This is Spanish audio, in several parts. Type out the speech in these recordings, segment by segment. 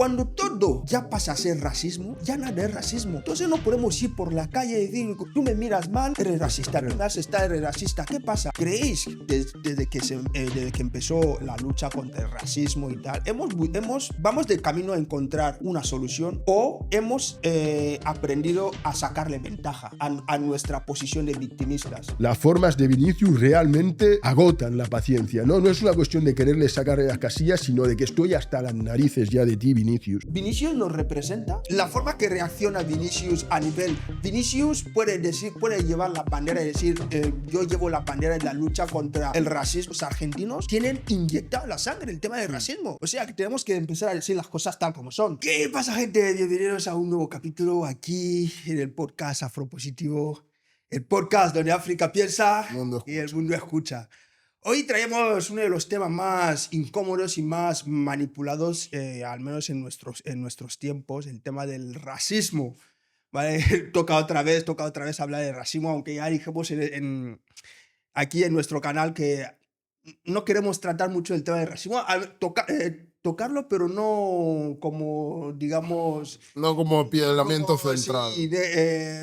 Cuando todo ya pasa a ser racismo, ya nada es racismo. Entonces no podemos ir por la calle y decir, tú me miras mal, eres racista, tú me haces estar, eres racista. ¿Qué pasa? ¿Creéis desde que empezó la lucha contra el racismo y tal, vamos de camino a encontrar una solución o hemos aprendido a sacarle ventaja a nuestra posición de victimistas? Las formas de Vinicius realmente agotan la paciencia, ¿no? No es una cuestión de quererle sacarle las casillas, sino de que estoy hasta las narices ya de ti, Vinicius. ¿Vinicius nos representa? La forma que reacciona Vinicius a nivel... Vinicius puede llevar la bandera y decir, yo llevo la bandera en la lucha contra el racismo. Los argentinos tienen inyectado la sangre el tema del racismo. O sea, que tenemos que empezar a decir las cosas tal como son. ¿Qué pasa, gente? Bienvenidos a un nuevo capítulo aquí en el podcast Afropositivo. El podcast donde África piensa y el mundo escucha. Hoy traemos uno de los temas más incómodos y más manipulados, al menos en nuestros tiempos, el tema del racismo. ¿Vale? Toca otra vez hablar de racismo, aunque ya dijimos aquí en nuestro canal que no queremos tratar mucho el tema del racismo. Tocarlo, pero no como, digamos... No como elemento central. Sí,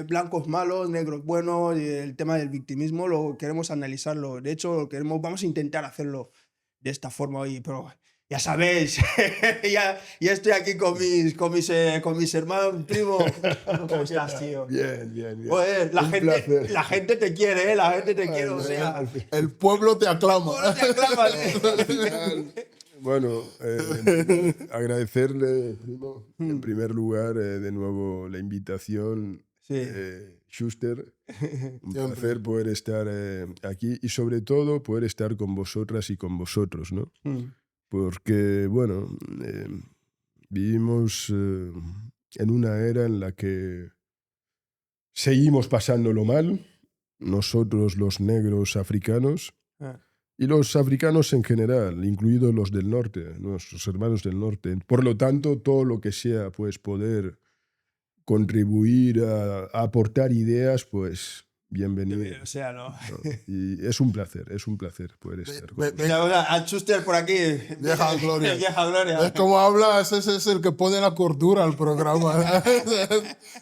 blancos malos, negros buenos, el tema del victimismo, lo queremos analizarlo. De hecho, vamos a intentar hacerlo de esta forma hoy, pero ya sabéis, ya estoy aquí con mis hermanos, primo. ¿Cómo estás, tío? Bien. Oye, la gente te quiere, la gente te quiere, o sea... El pueblo te aclama. Bueno, agradecerle, primo, en primer lugar, de nuevo la invitación, Sí. Schuster. Un placer poder estar aquí y sobre todo poder estar con vosotras y con vosotros, ¿no? Porque, bueno, vivimos en una era en la que seguimos pasándolo mal, nosotros los negros africanos, y los africanos en general, incluidos los del norte, nuestros hermanos del norte. Por lo tanto, todo lo que sea pues, poder contribuir a aportar ideas, pues bienvenido. O sea, ¿no? Y es un placer poder estar con Mira, al Schuster por aquí. Vieja gloria. Vieja gloria. Es como habla, ese es el que pone la cordura al programa.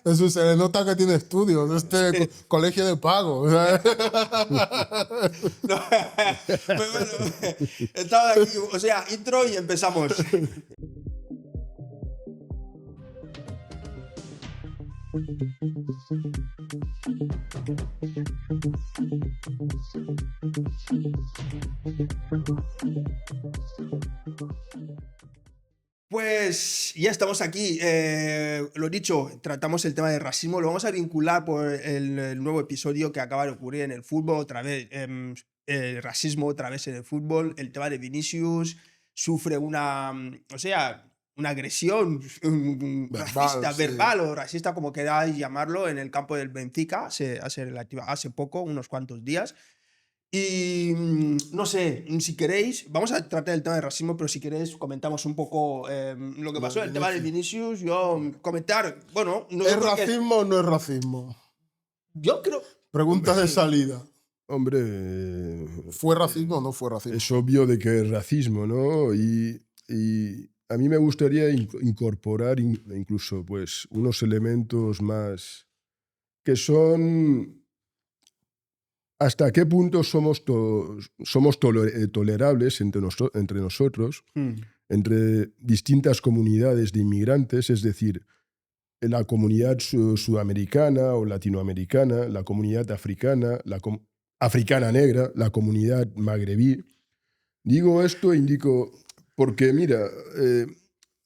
Eso se le nota que tiene estudios, colegio de pago. No, pues bueno, estaba aquí, o sea, intro y empezamos. Pues ya estamos aquí. Lo dicho, tratamos el tema del racismo. Lo vamos a vincular por el nuevo episodio que acaba de ocurrir en el fútbol. Otra vez, el racismo otra vez en el fútbol. El tema de Vinicius sufre una agresión racista, verbal o racista, como queráis llamarlo, en el campo del Benfica hace poco, unos cuantos días. Y no sé, si queréis, vamos a tratar el tema del racismo, pero si queréis comentamos un poco lo que pasó, el tema de Vinicius. Comentar, bueno... ¿Es racismo o no es racismo? Yo creo... Pregunta de salida. Hombre... ¿Fue racismo o no fue racismo? Es obvio de que es racismo, ¿no? Y a mí me gustaría incorporar incluso pues, unos elementos más que son... ¿Hasta qué punto somos tolerables entre nosotros, entre distintas comunidades de inmigrantes? Es decir, la comunidad sudamericana o latinoamericana, la comunidad africana, africana negra, la comunidad magrebí. Digo esto e indico porque, mira,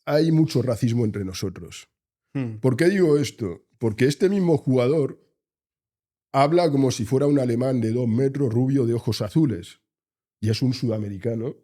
hay mucho racismo entre nosotros. ¿Por qué digo esto? Porque este mismo jugador habla como si fuera un alemán de 2 metros, rubio, de ojos azules. Y es un sudamericano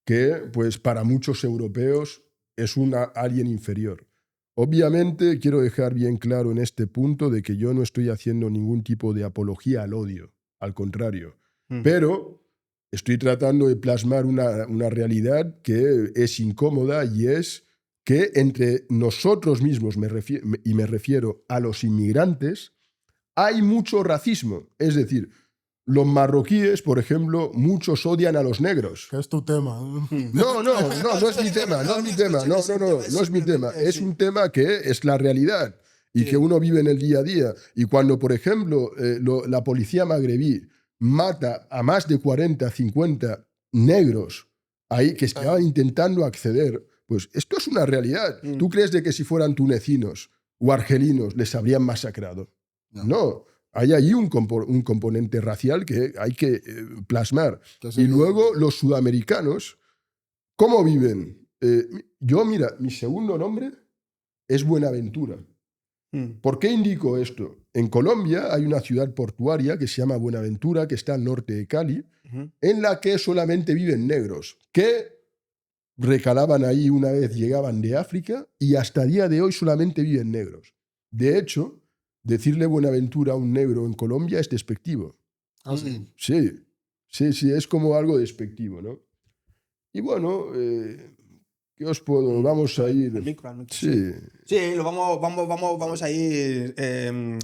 que, pues, para muchos europeos es un alien inferior. Obviamente, quiero dejar bien claro en este punto de que yo no estoy haciendo ningún tipo de apología al odio. Al contrario. Pero estoy tratando de plasmar una realidad que es incómoda y es que entre nosotros mismos, me refiero a los inmigrantes, hay mucho racismo. Es decir, los marroquíes, por ejemplo, muchos odian a los negros. Que es tu tema. No es mi tema, no es mi tema, no es mi tema. Es un tema que es la realidad y que uno vive en el día a día. Y cuando, por ejemplo, la policía magrebí mata a más de 40, 50 negros ahí que estaban intentando acceder, pues esto es una realidad. ¿Tú crees de que si fueran tunecinos o argelinos les habrían masacrado? No. Hay ahí un componente racial que hay que plasmar. Y luego los sudamericanos, ¿cómo viven? Mira, mi segundo nombre es Buenaventura. ¿Por qué indico esto? En Colombia hay una ciudad portuaria que se llama Buenaventura, que está al norte de Cali, en la que solamente viven negros, que recalaban ahí una vez llegaban de África y hasta el día de hoy solamente viven negros. De hecho, decirle Buenaventura a un negro en Colombia es despectivo. ¿Ah, sí? Sí, es como algo despectivo, ¿no? Y bueno, ¿qué os puedo? Vamos a ir... Sí. Sí, vamos a ir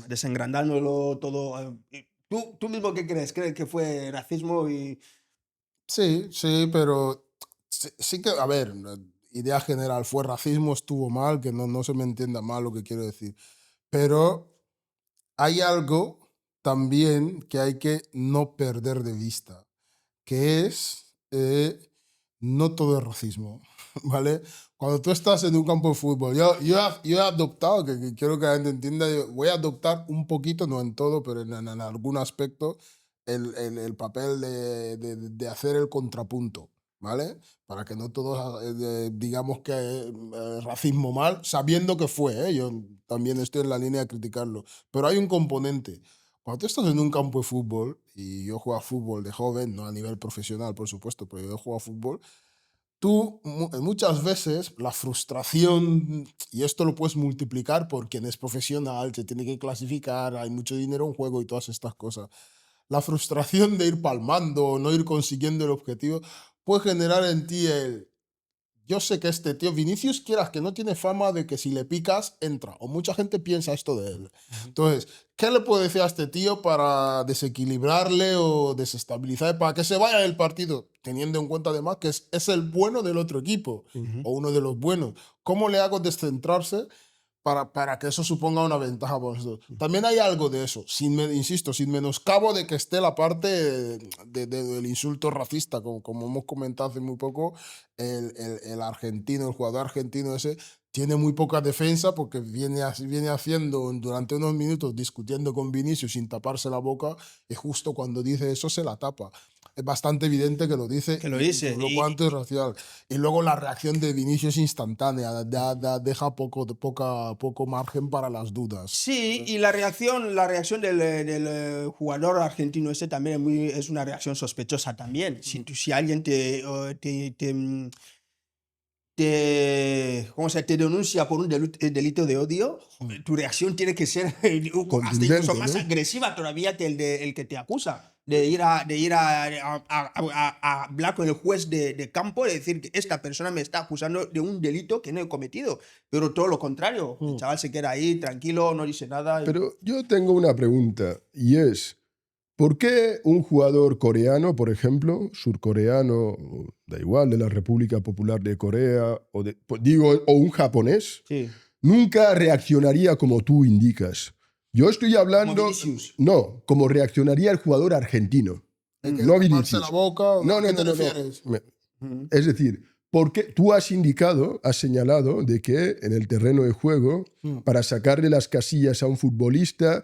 desengrandándolo todo. ¿Tú mismo qué crees? ¿Crees que fue racismo y...? Sí, pero sí que, a ver, idea general, fue racismo, estuvo mal, que no se me entienda mal lo que quiero decir. Pero hay algo también que hay que no perder de vista, que es no todo es racismo, ¿vale? Cuando tú estás en un campo de fútbol, yo he adoptado, que quiero que la gente entienda, voy a adoptar un poquito, no en todo, pero en algún aspecto, el papel de hacer el contrapunto, ¿vale? Para que no todos digamos que racismo mal, sabiendo que fue, ¿eh? Yo también estoy en la línea de criticarlo, pero hay un componente. Cuando tú estás en un campo de fútbol, y yo juego a fútbol de joven, no a nivel profesional, por supuesto, pero yo juego a fútbol, tú muchas veces la frustración, y esto lo puedes multiplicar por quien es profesional, se tiene que clasificar, hay mucho dinero en juego y todas estas cosas. La frustración de ir palmando, no ir consiguiendo el objetivo, puede generar en ti yo sé que este tío, Vinicius, quieras que no tiene fama de que si le picas, entra. O mucha gente piensa esto de él. Entonces, ¿qué le puedo decir a este tío para desequilibrarle o desestabilizar, para que se vaya del partido? Teniendo en cuenta además que es el bueno del otro equipo, o uno de los buenos. ¿Cómo le hago descentrarse para que eso suponga una ventaja para nosotros? También hay algo de eso, insisto, sin menoscabo de que esté la parte del insulto racista, como hemos comentado hace muy poco, el argentino, el jugador argentino ese, tiene muy poca defensa porque viene haciendo durante unos minutos discutiendo con Vinicius sin taparse la boca, y justo cuando dice eso se la tapa. Es bastante evidente que lo dice. Que lo dice. Lo cuanto es racial. Y luego la reacción de Vinicius es instantánea, deja poco margen para las dudas. Sí, y la reacción del jugador argentino ese también es una reacción sospechosa también. Si alguien te denuncia por un delito de odio, tu reacción tiene que ser hasta incluso más agresiva todavía que el que te acusa. De ir a hablar con el juez de campo y decir que esta persona me está acusando de un delito que no he cometido. Pero todo lo contrario. El chaval se queda ahí, tranquilo, no dice nada. Pero yo tengo una pregunta, y es, ¿por qué un jugador coreano, por ejemplo, surcoreano, da igual, de la República Popular de Corea, o un japonés, nunca reaccionaría como tú indicas? Yo estoy hablando... No, como reaccionaría el jugador argentino. No Vinicius. La boca, No. Es decir, porque tú has señalado de que en el terreno de juego, para sacarle las casillas a un futbolista,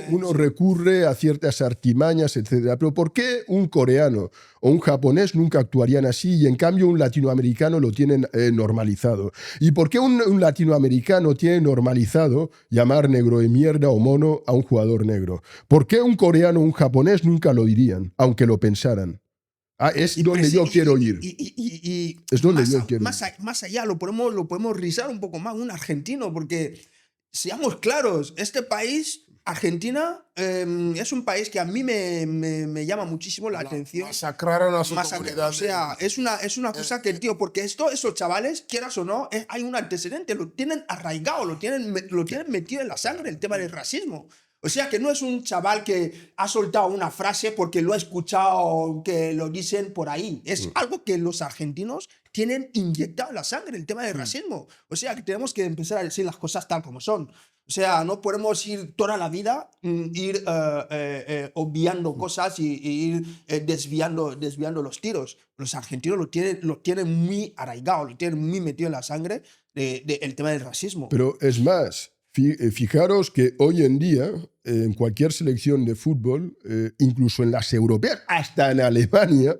uno recurre a ciertas artimañas, etc. Pero ¿por qué un coreano o un japonés nunca actuarían así y en cambio un latinoamericano lo tienen normalizado? ¿Y por qué un latinoamericano tiene normalizado llamar negro de mierda o mono a un jugador negro? ¿Por qué un coreano o un japonés nunca lo dirían, aunque lo pensaran? Es donde yo quiero ir. Es donde yo quiero ir. Más allá, lo podemos rizar un poco más, un argentino, porque... Seamos claros, este país, Argentina, es un país que a mí me llama muchísimo la atención. Masacraron a su comunidad. O sea, es una cosa que, tío, porque esos chavales, quieras o no, hay un antecedente, lo tienen arraigado, lo tienen metido en la sangre, el tema del racismo. O sea que no es un chaval que ha soltado una frase porque lo ha escuchado que lo dicen por ahí. Es algo que los argentinos tienen inyectado en la sangre, el tema del racismo. O sea que tenemos que empezar a decir las cosas tal como son. O sea, no podemos ir toda la vida, obviando cosas y ir desviando los tiros. Los argentinos lo tienen muy arraigado, lo tienen muy metido en la sangre el tema del racismo. Pero es más, fijaros que hoy en día, en cualquier selección de fútbol, incluso en las europeas, hasta en Alemania,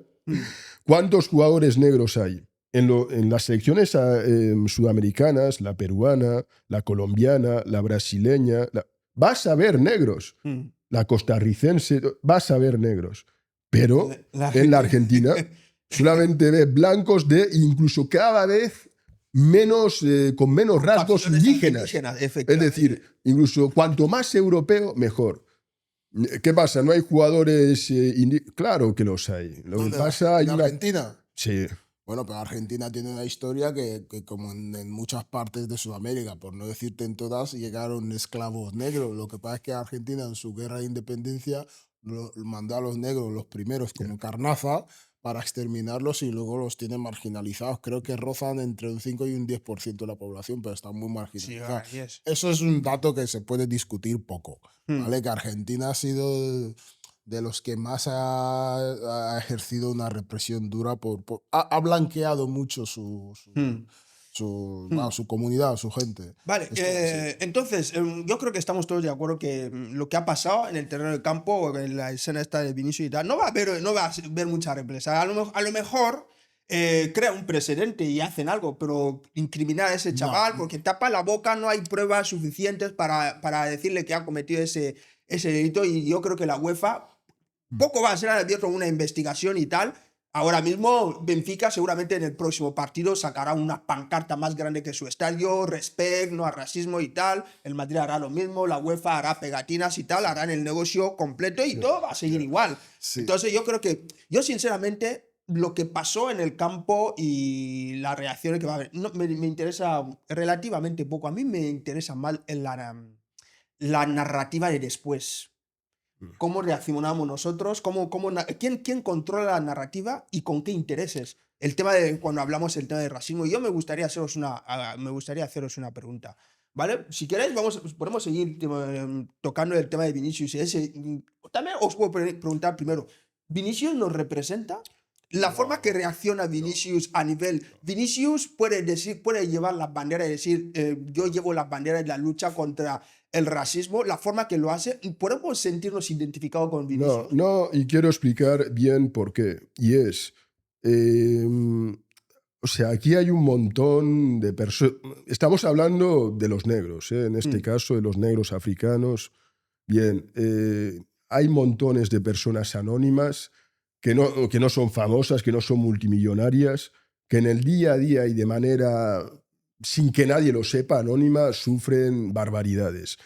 ¿cuántos jugadores negros hay? En las selecciones sudamericanas, la peruana, la colombiana, la brasileña, vas a ver negros. La costarricense, vas a ver negros. Pero en la Argentina solamente ves blancos de incluso cada vez menos, con menos rasgos indígenas. Es decir, incluso cuanto más europeo, mejor. ¿Qué pasa? ¿No hay jugadores indígenas? Claro que los hay. Lo que pasa hay ¿En Argentina? Sí. Bueno, pero Argentina tiene una historia que como en muchas partes de Sudamérica, por no decirte en todas, llegaron esclavos negros. Lo que pasa es que Argentina en su guerra de independencia mandó a los negros los primeros como carnaza para exterminarlos y luego los tienen marginalizados. Creo que rozan entre un 5 y un 10% de la población, pero están muy marginalizados. Sí, yes. Eso es un dato que se puede discutir poco, ¿vale? Que Argentina ha sido de los que más ha ejercido una represión dura, ha blanqueado mucho su comunidad, su gente. Vale, entonces yo creo que estamos todos de acuerdo que lo que ha pasado en el terreno de campo, en la escena esta de Vinicius y tal, no va a haber mucha represión. A lo mejor crea un precedente y hacen algo, pero incriminar a ese chaval porque tapa la boca, no hay pruebas suficientes para decirle que ha cometido ese delito, y yo creo que la UEFA poco va a ser abierto una investigación y tal. Ahora mismo Benfica seguramente en el próximo partido sacará una pancarta más grande que su estadio, respect, no al racismo y tal. El Madrid hará lo mismo, la UEFA hará pegatinas y tal, harán el negocio completo y todo va a seguir igual. Sí. Entonces yo sinceramente lo que pasó en el campo y las reacciones que va a haber, me interesa relativamente poco. A mí me interesa más la narrativa de después. ¿Cómo reaccionamos nosotros? ¿Quién controla la narrativa y con qué intereses? El tema de cuando hablamos del tema de racismo. Yo me gustaría haceros una pregunta, ¿vale? Si queréis, podemos seguir tocando el tema de Vinicius. También os puedo preguntar primero, ¿Vinicius nos representa? La forma que reacciona Vinicius a nivel... Vinicius puede llevar la bandera y decir, yo llevo la bandera de la lucha contra el racismo, la forma que lo hace, ¿podemos sentirnos identificados con Vinicius? No, y quiero explicar bien por qué. Y es... o sea, aquí hay un montón de personas... Estamos hablando de los negros, en este caso de los negros africanos. Bien, hay montones de personas anónimas que no son famosas, que no son multimillonarias, que en el día a día y de manera, sin que nadie lo sepa, anónima, sufren barbaridades.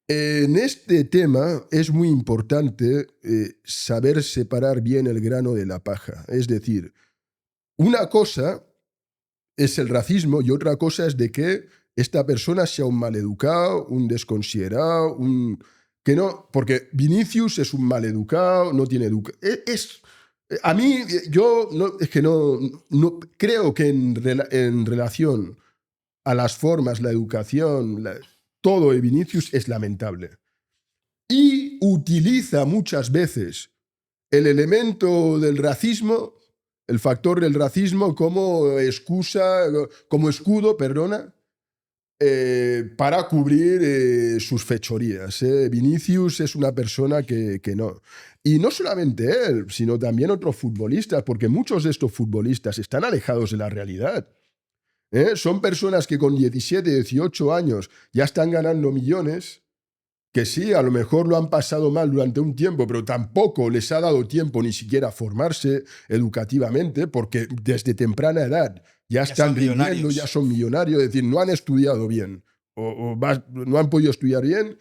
En este tema es muy importante saber separar bien el grano de la paja. Es decir, una cosa es el racismo y otra cosa es de que esta persona sea un maleducado, un desconsiderado, que no, porque Vinicius es un maleducado, no tiene educación. A mí, yo no creo que en relación a las formas, la educación, todo de Vinicius es lamentable. Y utiliza muchas veces el elemento del racismo, el factor del racismo como escudo, para cubrir sus fechorías. Vinicius es una persona que no. Y no solamente él, sino también otros futbolistas, porque muchos de estos futbolistas están alejados de la realidad. Son personas que con 17, 18 años ya están ganando millones, que sí, a lo mejor lo han pasado mal durante un tiempo, pero tampoco les ha dado tiempo ni siquiera a formarse educativamente, porque desde temprana edad ya están rindiendo, ya son millonarios, es decir, no han estudiado bien no han podido estudiar bien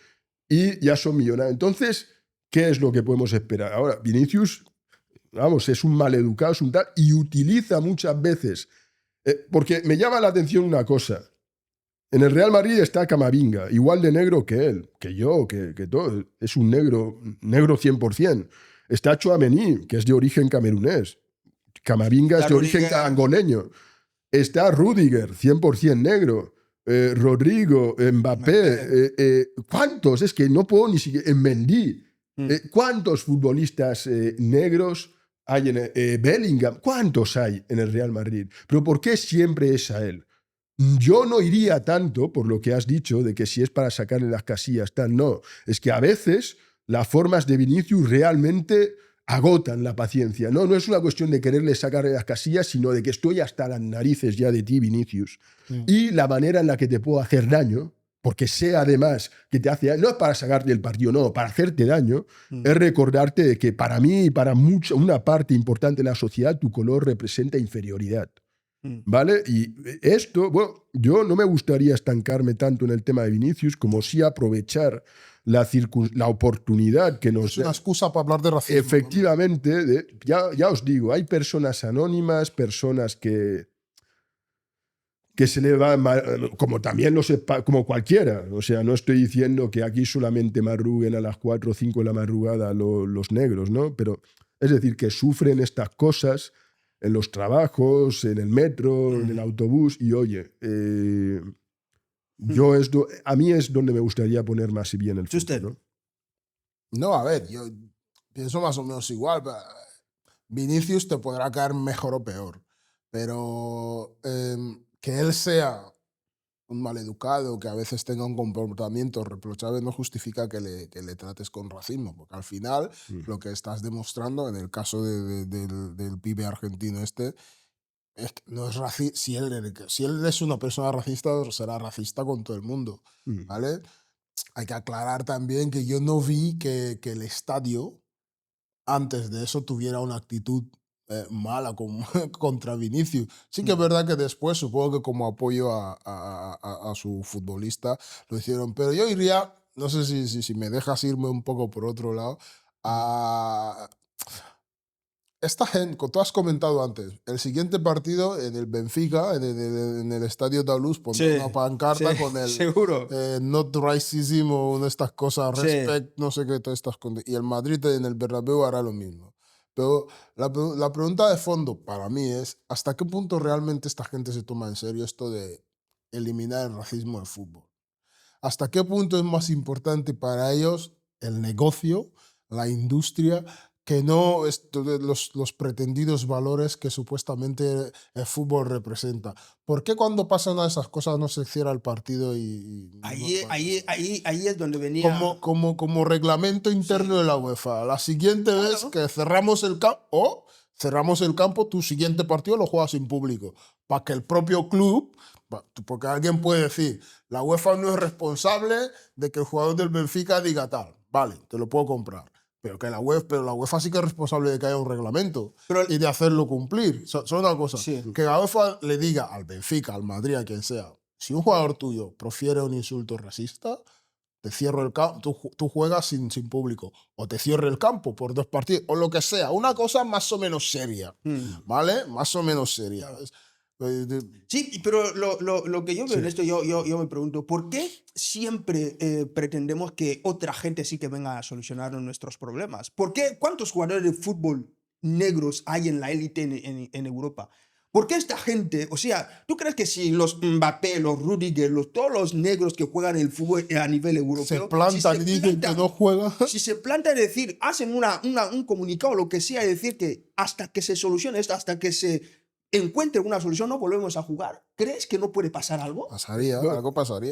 y ya son millonarios. Entonces, ¿qué es lo que podemos esperar? Ahora, Vinicius, vamos, es un maleducado, es un tal, y utiliza muchas veces, porque me llama la atención una cosa. En el Real Madrid está Camavinga, igual de negro que él, que yo, que todo. Es un negro 100%. Está Tchouaméni, que es de origen camerunés. Camavinga es de origen angoleño. Está Rüdiger, 100% negro. Rodrigo, Mbappé. ¿Cuántos? Es que no puedo ni siquiera... En Mendy. ¿Cuántos futbolistas negros hay en Bellingham? ¿Cuántos hay en el Real Madrid? Pero ¿por qué siempre es a él? Yo no iría tanto por lo que has dicho de que si es para sacarle las casillas, tal, no. Es que a veces las formas de Vinicius realmente agotan la paciencia. No es una cuestión de quererle sacarle las casillas, sino de que estoy hasta las narices ya de ti, Vinicius. Y la manera en la que te puedo hacer daño, porque sé además que te hace daño, no es para sacarte el partido, no, para hacerte daño, es recordarte de que para mí y para una parte importante de la sociedad, tu color representa inferioridad. ¿Vale? Y esto, bueno, yo no me gustaría estancarme tanto en el tema de Vinicius como sí aprovechar la oportunidad que nos da. Es una excusa para hablar de racismo. Efectivamente, ya os digo, hay personas anónimas, personas que se le va como también como cualquiera. O sea, no estoy diciendo que aquí solamente madruguen a las 4 o 5 de la madrugada los negros, ¿no? Pero es decir, que sufren estas cosas en los trabajos, en el metro, en el autobús, y oye, a mí es donde me gustaría poner más y bien el fútbol, ¿no? No, a ver, yo pienso más o menos igual. Vinicius te podrá caer mejor o peor, pero que él sea un maleducado, que a veces tenga un comportamiento reprochable, no justifica que le trates con racismo, porque al final lo que estás demostrando, en el caso del pibe argentino es que no es racista. Si él es una persona racista, será racista con todo el mundo, ¿vale? Hay que aclarar también que yo no vi que el estadio, antes de eso, tuviera una actitud mala contra Vinicius. Sí que es verdad que después, supongo que como apoyo a su futbolista, lo hicieron. Pero yo iría, no sé si me dejas irme un poco por otro lado, a esta gente, como tú has comentado antes, el siguiente partido en el Benfica, en el Estadio Daulus, pondrá una pancarta con el seguro. Not Racism o una de estas cosas, Respect, no sé qué, todas estas cosas. Y el Madrid en el Bernabéu hará lo mismo. Pero la pregunta de fondo para mí es, ¿hasta qué punto realmente esta gente se toma en serio esto de eliminar el racismo del fútbol? ¿Hasta qué punto es más importante para ellos el negocio, la industria, que no los pretendidos valores que supuestamente el fútbol representa? ¿Por qué cuando pasan a esas cosas no se cierra el partido ahí es donde venía... Como reglamento interno de la UEFA. La siguiente vez que cerramos el campo, tu siguiente partido lo juegas sin público. Para que el propio club... Porque alguien puede decir, la UEFA no es responsable de que el jugador del Benfica diga tal. Vale, te lo puedo comprar. Pero la UEFA sí que es responsable de que haya un reglamento y de hacerlo cumplir. Son una cosa. Sí. Que la UEFA le diga al Benfica, al Madrid, a quien sea, si un jugador tuyo profiere un insulto racista, te cierro el campo, tú juegas sin público. O te cierro el campo por 2 partidos, o lo que sea. Una cosa más o menos seria, ¿vale? Más o menos seria. Sí, pero lo que yo veo en esto, yo me pregunto, ¿por qué siempre pretendemos que otra gente sí que venga a solucionar nuestros problemas? ¿Por qué? ¿Cuántos jugadores de fútbol negros hay en la élite en Europa? ¿Por qué esta gente, o sea, tú crees que si los Mbappé, los Rüdiger, todos los negros que juegan el fútbol a nivel europeo... Se plantan y dicen que no juegan. Si se plantan, es decir, hacen un comunicado o lo que sea, es decir, que hasta que se solucione esto, hasta que se encuentre una solución, no volvemos a jugar. ¿Crees que no puede pasar algo? Pasaría, algo pasaría.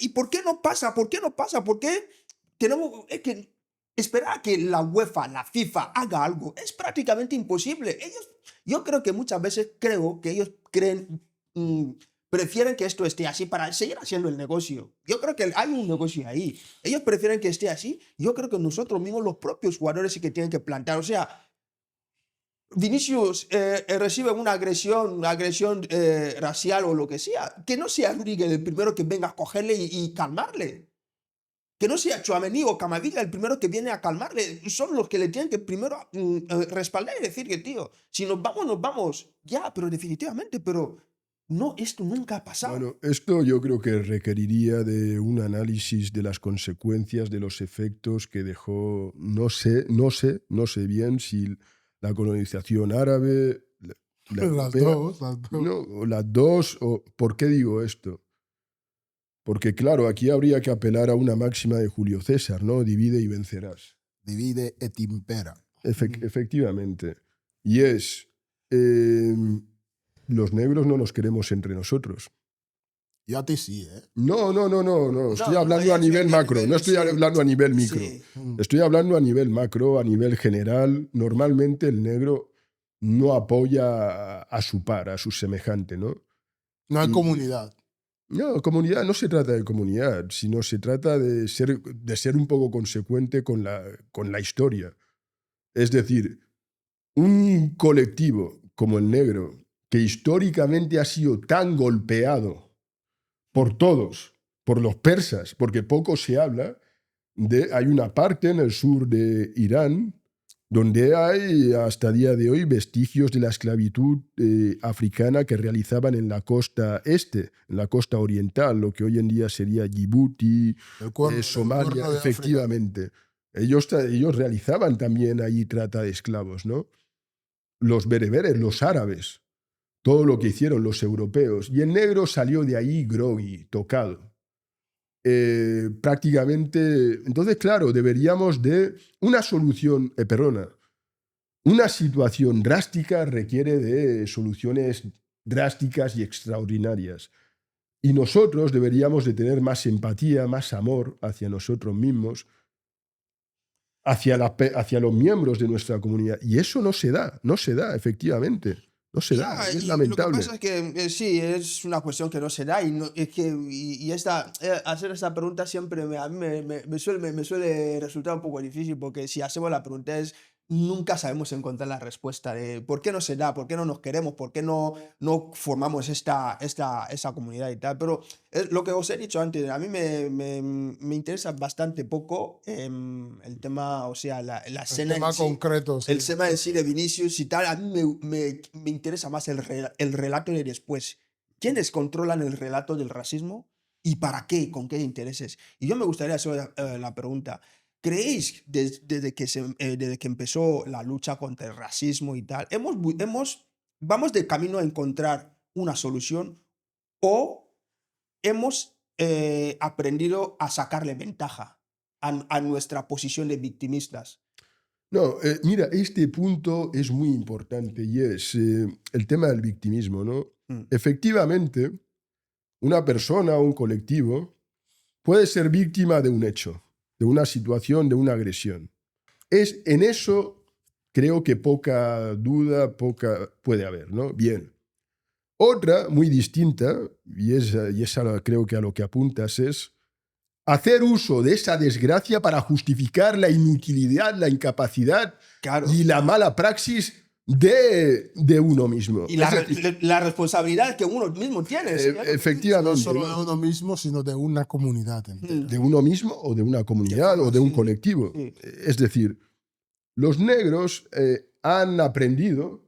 ¿Y por qué no pasa? ¿Por qué no pasa? ¿Por qué tenemos que esperar a que la UEFA, la FIFA haga algo? Es prácticamente imposible. Yo creo que muchas veces prefieren que esto esté así para seguir haciendo el negocio. Yo creo que hay un negocio ahí. Ellos prefieren que esté así. Yo creo que nosotros mismos, los propios jugadores, sí que tienen que plantear. O sea, Vinicius recibe una agresión racial o lo que sea, que no sea Rüdiger el primero que venga a cogerle y calmarle. Que no sea Tchouaméni o Camavinga el primero que viene a calmarle. Son los que le tienen que primero respaldar y decir que, tío, si nos vamos, ya, pero definitivamente, pero No, esto nunca ha pasado. Bueno, esto yo creo que requeriría de un análisis de las consecuencias, de los efectos que dejó, no sé bien si la colonización árabe, la Las europea, dos, las dos. no, o las dos, o ¿por qué digo esto? Porque claro, aquí habría que apelar a una máxima de Julio César, ¿no? Divide y vencerás. Divide et impera. Efectivamente. Y es, eh, los negros no nos queremos entre nosotros. Yo a ti sí, ¿eh? No. Estoy No, hablando a nivel macro, no estoy sí, hablando a nivel micro. sí. Estoy hablando a nivel macro, a nivel general. Normalmente el negro no apoya a su par, a su semejante, ¿no? No hay Y- comunidad. No, comunidad no se trata de comunidad, sino se trata de ser un poco consecuente con la historia. Es decir, un colectivo como el negro, que históricamente ha sido tan golpeado por todos, por los persas, porque poco se habla hay una parte en el sur de Irán donde hay hasta día de hoy vestigios de la esclavitud africana que realizaban en la costa este, en la costa oriental, lo que hoy en día sería Djibouti, El cuerno Somalia, de África. efectivamente. Ellos realizaban también ahí trata de esclavos, ¿no? Los bereberes, los árabes, todo lo que hicieron los europeos. Y el negro salió de ahí groggy, tocado. Prácticamente, entonces, claro, deberíamos de una solución, una situación drástica requiere de soluciones drásticas y extraordinarias. Y nosotros deberíamos de tener más empatía, más amor hacia nosotros mismos, hacia los miembros de nuestra comunidad. Y eso no se da, efectivamente. No se da, Ya, es y lo que lamentable. pasa es que sí, es una cuestión que no se da y, es que, hacer esta pregunta siempre a mí me suele resultar un poco difícil porque si hacemos la pregunta nunca sabemos encontrar la respuesta de por qué no se da, por qué no nos queremos, por qué no formamos esta comunidad y tal. Pero es lo que os he dicho antes, a mí me interesa bastante poco el tema, o sea, la El escena tema en sí. concreto, sí. El tema en sí de Vinicius y tal, a mí me interesa más el relato de después. ¿Quiénes controlan el relato del racismo y para qué? ¿Con qué intereses? Y yo me gustaría hacer la pregunta. ¿Creéis desde que empezó la lucha contra el racismo y tal, vamos de camino a encontrar una solución o hemos aprendido a sacarle ventaja a nuestra posición de victimistas? No, mira, este punto es muy importante y es el tema del victimismo, ¿no? Mm. Efectivamente, una persona o un colectivo puede ser víctima de un hecho, de una situación, de una agresión. En eso creo que poca duda, poca puede haber, ¿no? Bien. Otra muy distinta, y esa creo que a lo que apuntas, es hacer uso de esa desgracia para justificar la inutilidad, la incapacidad Claro. y la mala praxis de uno mismo. Y la responsabilidad que uno mismo tiene. Efectivamente. No solo ¿no? de uno mismo, sino de una comunidad entera. De uno mismo o de una comunidad o de un colectivo. Sí. Es decir, los negros han aprendido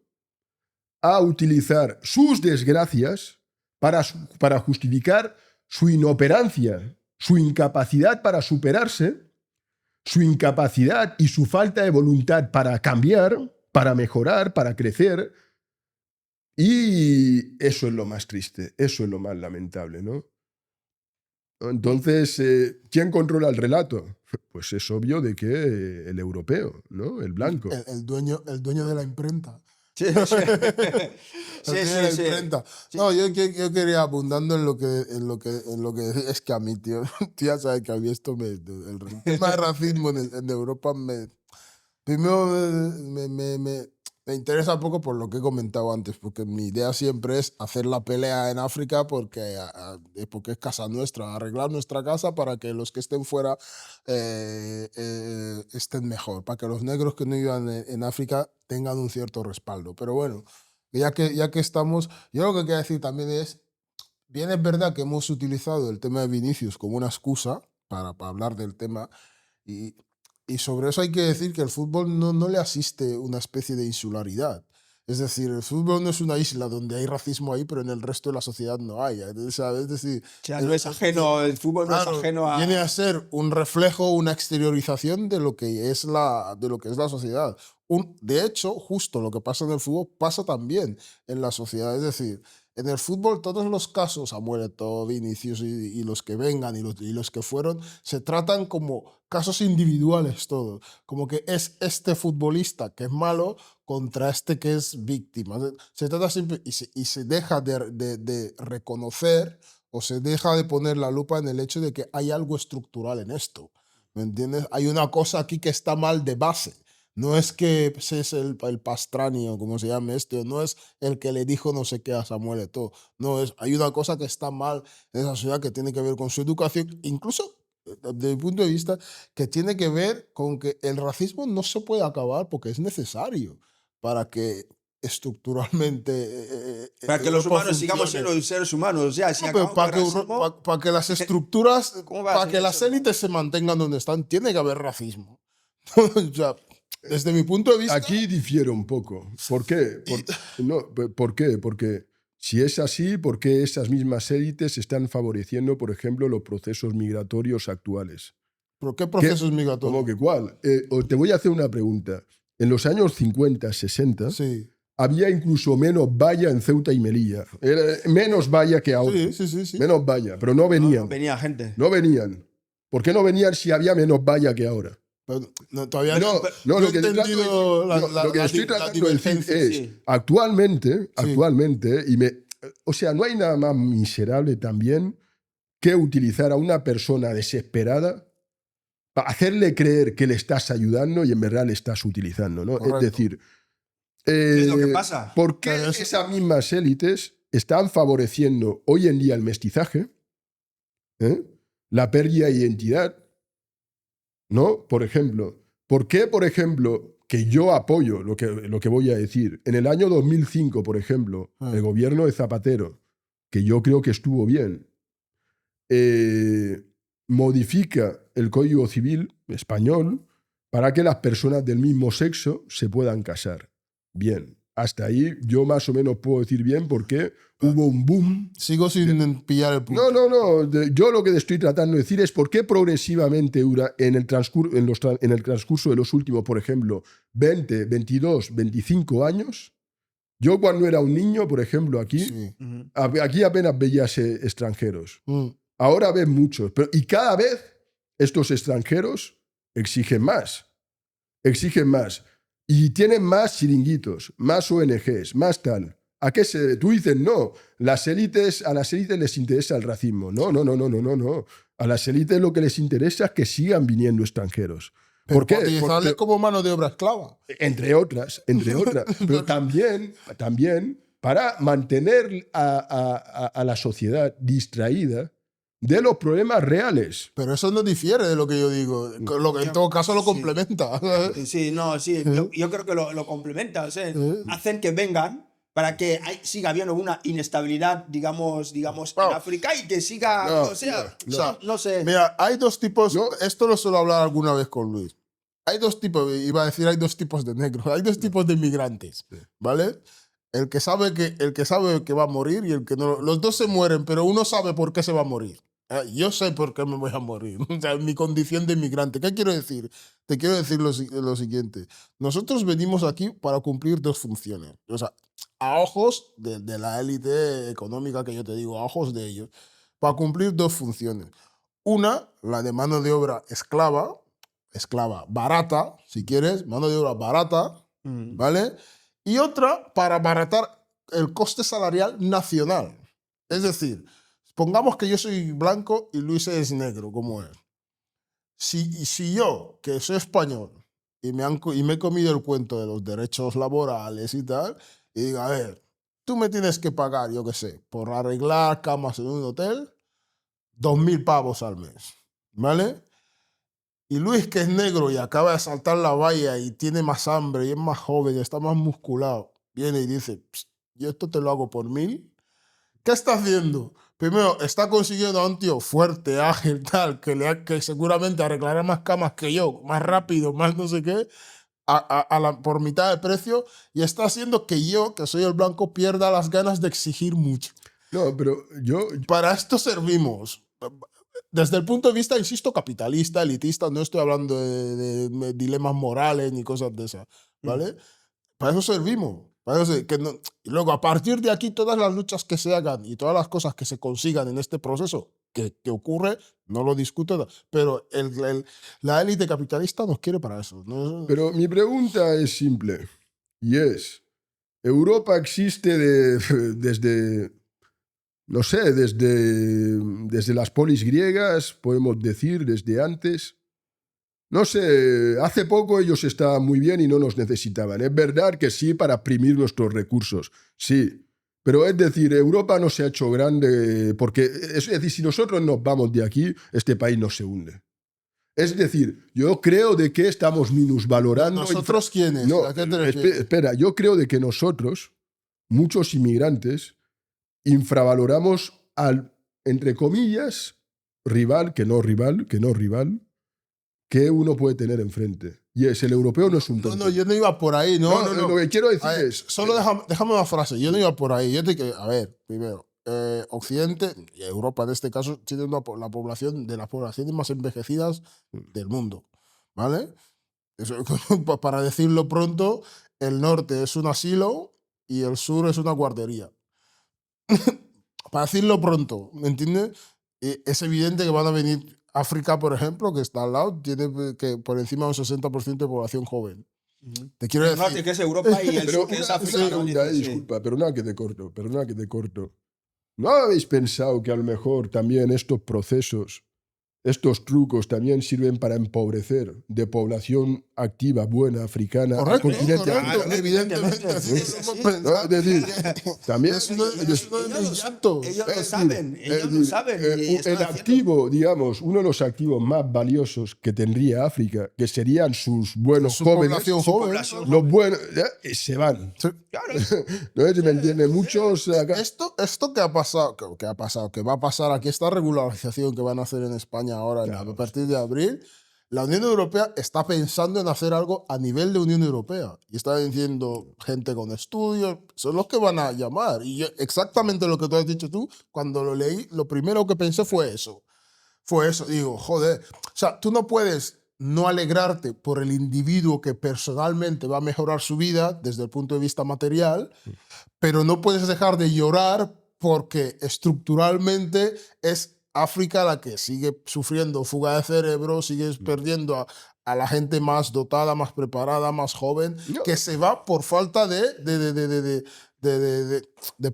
a utilizar sus desgracias para justificar su inoperancia, su incapacidad para superarse, su incapacidad y su falta de voluntad para cambiar, para mejorar, para crecer. Y eso es lo más triste, eso es lo más lamentable, ¿no? Entonces, ¿quién controla el relato? Pues es obvio de que el europeo, ¿no? El blanco. El dueño de la imprenta. Sí, sí. Sí. No, yo quería abundando en lo que es que a mí, tío, tú ya sabes que a mí esto el tema de racismo en Europa primero me interesa poco por lo que he comentado antes, porque mi idea siempre es hacer la pelea en África porque es casa nuestra, arreglar nuestra casa para que los que estén fuera estén mejor, para que los negros que no vivan en África tengan un cierto respaldo. Pero bueno, ya que estamos, yo lo que quería decir también es, bien es verdad que hemos utilizado el tema de Vinicius como una excusa para hablar del tema y sobre eso hay que decir que el fútbol no le asiste una especie de insularidad. Es decir, el fútbol no es una isla donde hay racismo ahí, pero en el resto de la sociedad no hay. ¿Sabes? Es decir, O sea, no es ajeno, el fútbol no es claro, ajeno a... viene a ser un reflejo, una exteriorización de lo que es la sociedad. De hecho, justo lo que pasa en el fútbol pasa también en la sociedad. Es decir, en el fútbol todos los casos, Samuel Eto'o, Vinicius y los que vengan y los que fueron, se tratan como casos individuales todos. Como que es este futbolista que es malo contra este que es víctima. Se trata siempre y se deja de reconocer o se deja de poner la lupa en el hecho de que hay algo estructural en esto. ¿Me entiendes? Hay una cosa aquí que está mal de base. No es que es el Pastrani o como se llame este, o no es el que le dijo no sé qué a Samuel Eto'o. No, hay una cosa que está mal en esa sociedad que tiene que ver con su educación, incluso desde mi punto de vista, que tiene que ver con que el racismo no se puede acabar porque es necesario para que estructuralmente Para que los Europa humanos sigamos funcione. siendo seres humanos. O sea, si No, pero acabamos el racismo, para que las estructuras, ¿cómo va a para ser que las eso? élites se mantengan donde están, tiene que haber racismo. O sea, desde mi punto de vista... Aquí difiero un poco. ¿Por qué? ¿Por qué? Porque si es así, ¿por qué esas mismas élites están favoreciendo, por ejemplo, los procesos migratorios actuales? ¿Pero qué procesos ¿Cómo migratorios? que cuál? Te voy a hacer una pregunta. En los años 50, 60, Sí. había incluso menos valla en Ceuta y Melilla. Menos valla que ahora. Sí. Menos valla, pero no No, venían. no venía gente. No venían. ¿Por qué no venían si había menos valla que ahora? Pero todavía No, no lo he que te trato de entendido decir- lo que estoy la tratando de decir divergencia. es, sí. actualmente, o sea, no hay nada más miserable también que utilizar a una persona desesperada para hacerle creer que le estás ayudando y en verdad le estás utilizando, ¿no? Correcto. Es decir, ¿Qué es lo que pasa? ¿por qué Pero eso- esas mismas élites están favoreciendo hoy en día el mestizaje, la pérdida de identidad? ¿No? Por ejemplo, ¿por qué, por ejemplo, que yo apoyo lo que voy a decir? En el año 2005, por ejemplo, el gobierno de Zapatero, que yo creo que estuvo bien, modifica el Código Civil español para que las personas del mismo sexo se puedan casar. Bien, hasta ahí yo más o menos puedo decir bien porque hubo un boom. Sigo sin pillar el punto. No. Yo lo que te estoy tratando de decir es por qué progresivamente en el transcurso de los últimos, por ejemplo, 20, 22, 25 años, yo cuando era un niño, por ejemplo, aquí, Sí. Ujú. aquí apenas veías extranjeros. Mm. Ahora ves muchos. Y cada vez estos extranjeros exigen más. Exigen más. Y tienen más chiringuitos, más ONGs, más tal. ¿A qué se debe? Tú dices, no, a las élites les interesa el racismo. No. A las élites lo que les interesa es que sigan viniendo extranjeros. Pero ¿Por qué? para utilizarles como mano de obra esclava. Entre otras. Pero también para mantener a la sociedad distraída de los problemas reales. Pero eso no difiere de lo que yo digo. Lo que en todo caso lo Sí. complementa. Sí, yo creo que lo complementa. O sea, Sí. hacen que vengan para que siga habiendo una inestabilidad, digamos en Bueno. África y que siga, No, o sea, no. no sé. Mira, hay dos tipos. No. Esto lo suelo hablar alguna vez con Luis. Hay dos tipos, iba a decir, hay dos tipos de negros. Hay dos tipos de inmigrantes. ¿Vale? El que sabe que va a morir y el que no. Los dos se mueren, pero uno sabe por qué se va a morir. Yo sé por qué me voy a morir. O sea, mi condición de inmigrante. ¿Qué quiero decir? Te quiero decir lo siguiente. Nosotros venimos aquí para cumplir dos funciones. O sea, a ojos de la élite económica que yo te digo, a ojos de ellos, para cumplir dos funciones. Una, la de mano de obra esclava, barata, si quieres, mano de obra barata, Mm. ¿vale? Y otra, para abaratar el coste salarial nacional. Es decir, pongamos que yo soy blanco y Luis es negro, como él. Si yo, que soy español, y me he comido el cuento de los derechos laborales y tal, y digo, a ver, tú me tienes que pagar, yo qué sé, por arreglar camas en un hotel, 2.000 pavos al mes, ¿vale? Y Luis, que es negro y acaba de saltar la valla y tiene más hambre y es más joven y está más musculado, viene y dice, "Psst, yo esto te lo hago por 1.000. ¿Qué está haciendo? Primero, está consiguiendo a un tío fuerte, ágil, tal, que seguramente arreglará más camas que yo, más rápido, más no sé qué. por mitad de precio y está haciendo que yo, que soy el blanco, pierda las ganas de exigir mucho. No, pero yo... Para esto servimos. Desde el punto de vista, insisto, capitalista, elitista, no estoy hablando de dilemas morales ni cosas de esas, ¿vale? Para eso servimos. Y luego, a partir de aquí, todas las luchas que se hagan y todas las cosas que se consigan en este proceso que ocurre, no lo discuto, pero la élite capitalista nos quiere para eso. ¿No? Pero mi pregunta es simple, y es, ¿Europa existe desde, no sé, desde las polis griegas, podemos decir, desde antes? No sé, hace poco ellos estaban muy bien y no nos necesitaban. Es verdad que sí, para exprimir nuestros recursos, sí. Pero es decir, Europa no se ha hecho grande porque, es decir, si nosotros nos vamos de aquí, este país no se hunde. Es decir, yo creo de que estamos minusvalorando... ¿Nosotros quiénes? No, ¿A qué te refieres? espera, yo creo de que nosotros, muchos inmigrantes, infravaloramos al, entre comillas, rival, que no rival, que uno puede tener enfrente. Y es, el europeo no es un tonto. No, yo no iba por ahí. No. Lo que quiero decir ver, es... Solo déjame una frase. Yo no iba por ahí. A ver, primero, Occidente, y Europa en este caso, tiene la población de las poblaciones más envejecidas del mundo. ¿Vale? Eso, para decirlo pronto, el norte es un asilo y el sur es una guardería. Para decirlo pronto, ¿me entiendes? Es evidente que van a venir... África, por ejemplo, que está al lado, tiene que por encima de un 60% de población joven. Te quiero decir... norte, que es Europa, y el sur, que es África. Disculpa, perdona que te corto. ¿No habéis pensado que a lo mejor también estos procesos, estos trucos también sirven para empobrecer de población activa, buena, africana, al continente africano? Evidentemente. Es decir, también Ellos lo saben. el activo, digamos, uno de los activos más valiosos que tendría África, que serían sus buenos jóvenes, los buenos, se van. Claro. ¿No se me entiende? Muchos acá. Esto que va a pasar aquí, esta regularización que van a hacer en España ahora, a partir de abril, la Unión Europea está pensando en hacer algo a nivel de Unión Europea. Y está diciendo gente con estudios, son los que van a llamar. Y exactamente lo que tú has dicho tú, cuando lo leí, lo primero que pensé fue eso. Digo, joder. O sea, tú no puedes no alegrarte por el individuo que personalmente va a mejorar su vida desde el punto de vista material, pero no puedes dejar de llorar porque estructuralmente es África la que sigue sufriendo fuga de cerebro, sigue perdiendo a la gente más dotada, más preparada, más joven, que se va por falta de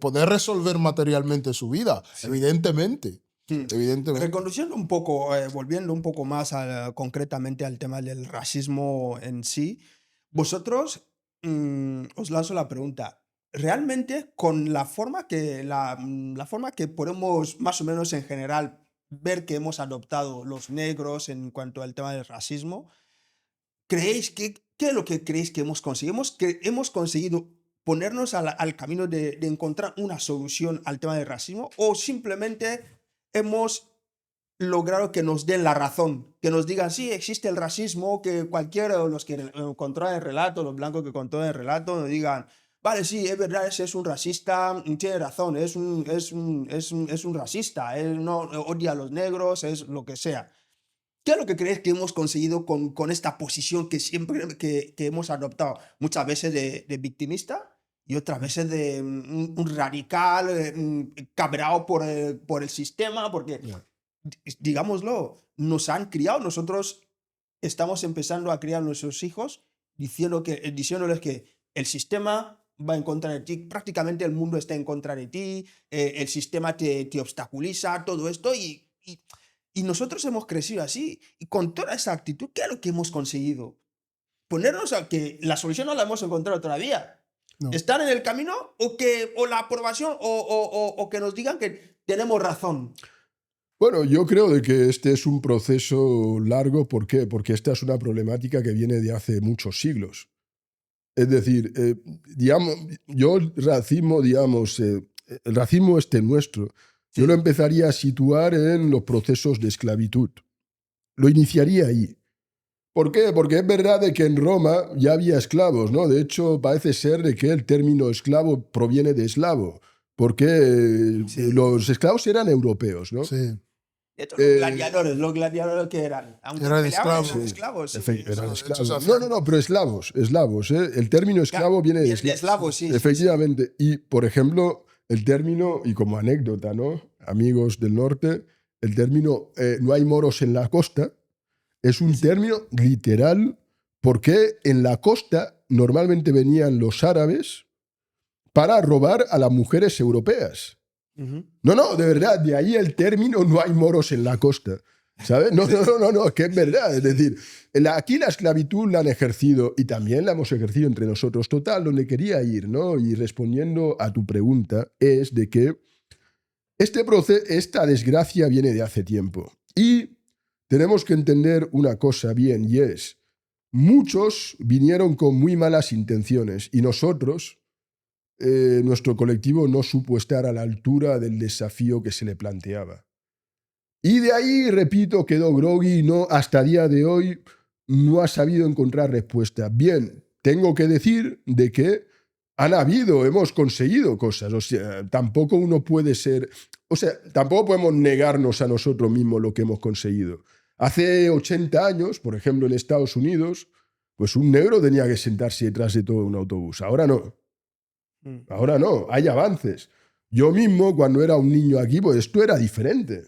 poder resolver materialmente su vida, evidentemente. Reconociendo un poco, volviendo un poco más concretamente al tema del racismo en sí, vosotros, os lanzo la pregunta, realmente con la forma que podemos más o menos en general ver que hemos adoptado los negros en cuanto al tema del racismo, ¿qué es lo que creéis que hemos conseguido? ¿Hemos conseguido ponernos al camino de encontrar una solución al tema del racismo, o simplemente hemos logrado que nos den la razón, que nos digan, sí, existe el racismo, que cualquiera de los que controlan el relato, los blancos que controlan el relato, nos digan, vale, sí, es verdad, ese es un racista, tiene razón, es un racista, él no odia a los negros, es lo que sea? ¿Qué es lo que crees que hemos conseguido con esta posición que siempre que hemos adoptado? Muchas veces de victimista y otras veces de un radical, cabreado por el sistema, porque, digámoslo, nos han criado, nosotros estamos empezando a criar a nuestros hijos diciéndoles que el sistema va en contra de ti, prácticamente el mundo está en contra de ti, el sistema te obstaculiza, todo esto, y nosotros hemos crecido así, y con toda esa actitud, ¿qué es lo que hemos conseguido? Ponernos a que la solución no la hemos encontrado todavía. No. ¿Estar en el camino o la aprobación o que nos digan que tenemos razón? Bueno, yo creo de que este es un proceso largo. ¿Por qué? Porque esta es una problemática que viene de hace muchos siglos. Es decir, digamos, el racismo nuestro, yo lo empezaría a situar en los procesos de esclavitud. Lo iniciaría ahí. ¿Por qué? Porque es verdad de que en Roma ya había esclavos, ¿no? De hecho, parece ser de que el término esclavo proviene de eslavo, porque Sí. los esclavos eran europeos, ¿no? Sí. De hecho, Eh, los gladiadores que eran, aunque Eran peleaban, esclavos. eran esclavos. Sí. Eran de esclavos. hecho, se No, hacían- no, no, pero eslavos, ¿eh? El término esclavo viene de Viene de eslavos, sí. Efectivamente. Y, por ejemplo, el término, y como anécdota, ¿no? Amigos del norte, el término no hay moros en la costa es un término literal porque en la costa normalmente venían los árabes para robar a las mujeres europeas. Ujú. No, no, de verdad, de ahí el término no hay moros en la costa. ¿Sabes? No, es que es verdad. Es decir, aquí la esclavitud la han ejercido y también la hemos ejercido entre nosotros. Total, donde quería ir, ¿no? Y respondiendo a tu pregunta, es de que esta desgracia viene de hace tiempo. Y tenemos que entender una cosa bien, y es, muchos vinieron con muy malas intenciones y nosotros, nuestro colectivo no supo estar a la altura del desafío que se le planteaba. Y de ahí, repito, quedó groggy y no, hasta día de hoy no ha sabido encontrar respuesta. Bien, tengo que decir de que hemos conseguido cosas. O sea, tampoco uno puede ser... O sea, tampoco podemos negarnos a nosotros mismos lo que hemos conseguido. Hace 80 años, por ejemplo, en Estados Unidos, pues un negro tenía que sentarse detrás de todo un autobús. Ahora no. Ahora no. Hay avances. Yo mismo, cuando era un niño aquí, pues esto era diferente.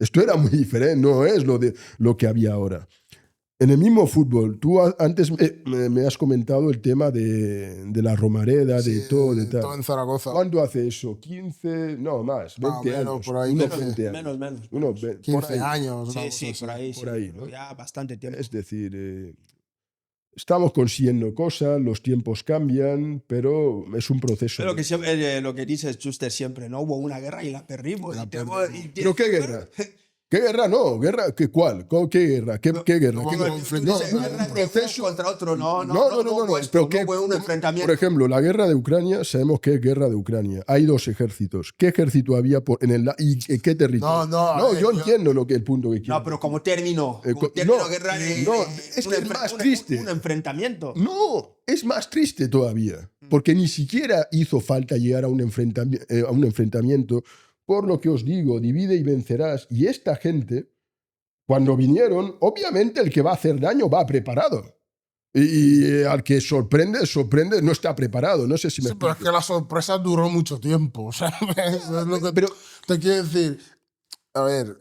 Esto era muy diferente, no es lo que había ahora. En el mismo fútbol, tú antes me has comentado el tema de la Romareda, Sí, de todo, de tal. todo en Zaragoza. ¿Cuánto hace eso? ¿15? No, más, 20 menos, años. por ahí, Unos 15. 20 años. Menos. Unos 20, 15 por ahí. años. una Sí, cosa por así. ahí, Por sí, ahí, pero ¿no? ya bastante tiempo. Es decir, estamos consiguiendo cosas, los tiempos cambian, pero es un proceso. Es lo que dice Schuster siempre, ¿no? Hubo una guerra y la perdimos. ¿Pero qué guerra? ¿Qué guerra? No, ¿guerra? ¿Cuál? ¿Qué guerra? ¿Qué guerra? Hubo ¿Qué un guerra? conflicto. Dices, No, guerra un de proceso. uno contra otro, no, No. esto, Pero no fue un enfrentamiento. por ejemplo, la guerra de Ucrania, sabemos que es guerra de Ucrania. Hay dos ejércitos. ¿Qué ejército había y en qué territorio? No, Yo entiendo el punto que quiero. No, pero como término, no, guerra de, no, es que es más triste. un enfrentamiento. No, es más triste todavía, porque ni siquiera hizo falta llegar a un enfrentamiento, por lo que os digo, divide y vencerás. Y esta gente, cuando vinieron, obviamente el que va a hacer daño va preparado. Y al que sorprende, no está preparado. No sé si me Sí, pero es explico. que la sorpresa duró mucho tiempo, ¿sabes? Eso es lo que Pero- te quiero decir. A ver,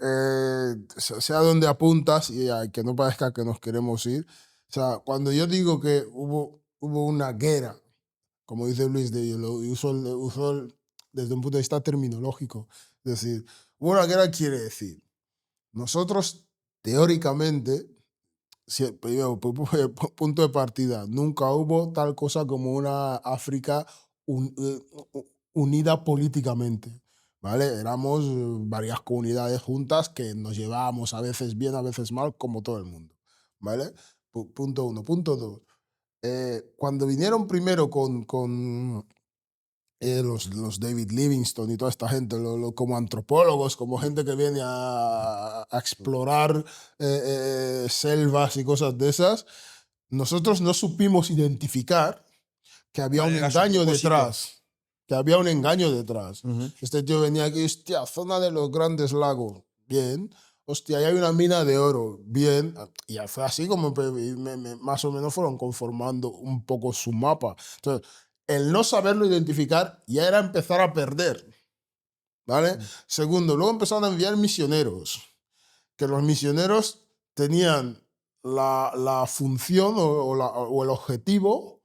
sea donde apuntas y que no parezca que nos queremos ir. O sea, cuando yo digo que hubo una guerra, como dice Luis, desde un punto de vista terminológico. Es decir, hubo una guerra quiere decir, nosotros teóricamente, primero, punto de partida, nunca hubo tal cosa como una África unida políticamente. ¿Vale? Éramos varias comunidades juntas que nos llevábamos a veces bien, a veces mal, como todo el mundo. ¿Vale? Punto uno. Punto dos. Cuando vinieron primero con los David Livingstone y toda esta gente, como antropólogos, como gente que viene a explorar selvas y cosas de esas, nosotros no supimos identificar que había ¿Cuál un era su engaño propósito? detrás. Que había un engaño detrás. Ujú. Este tío venía aquí, hostia, zona de los Grandes Lagos, bien. Hostia, ahí hay una mina de oro, bien. Y ya fue así como más o menos fueron conformando un poco su mapa. Entonces, el no saberlo identificar ya era empezar a perder. ¿Vale? Segundo, luego empezaron a enviar misioneros. Que los misioneros tenían la función o el objetivo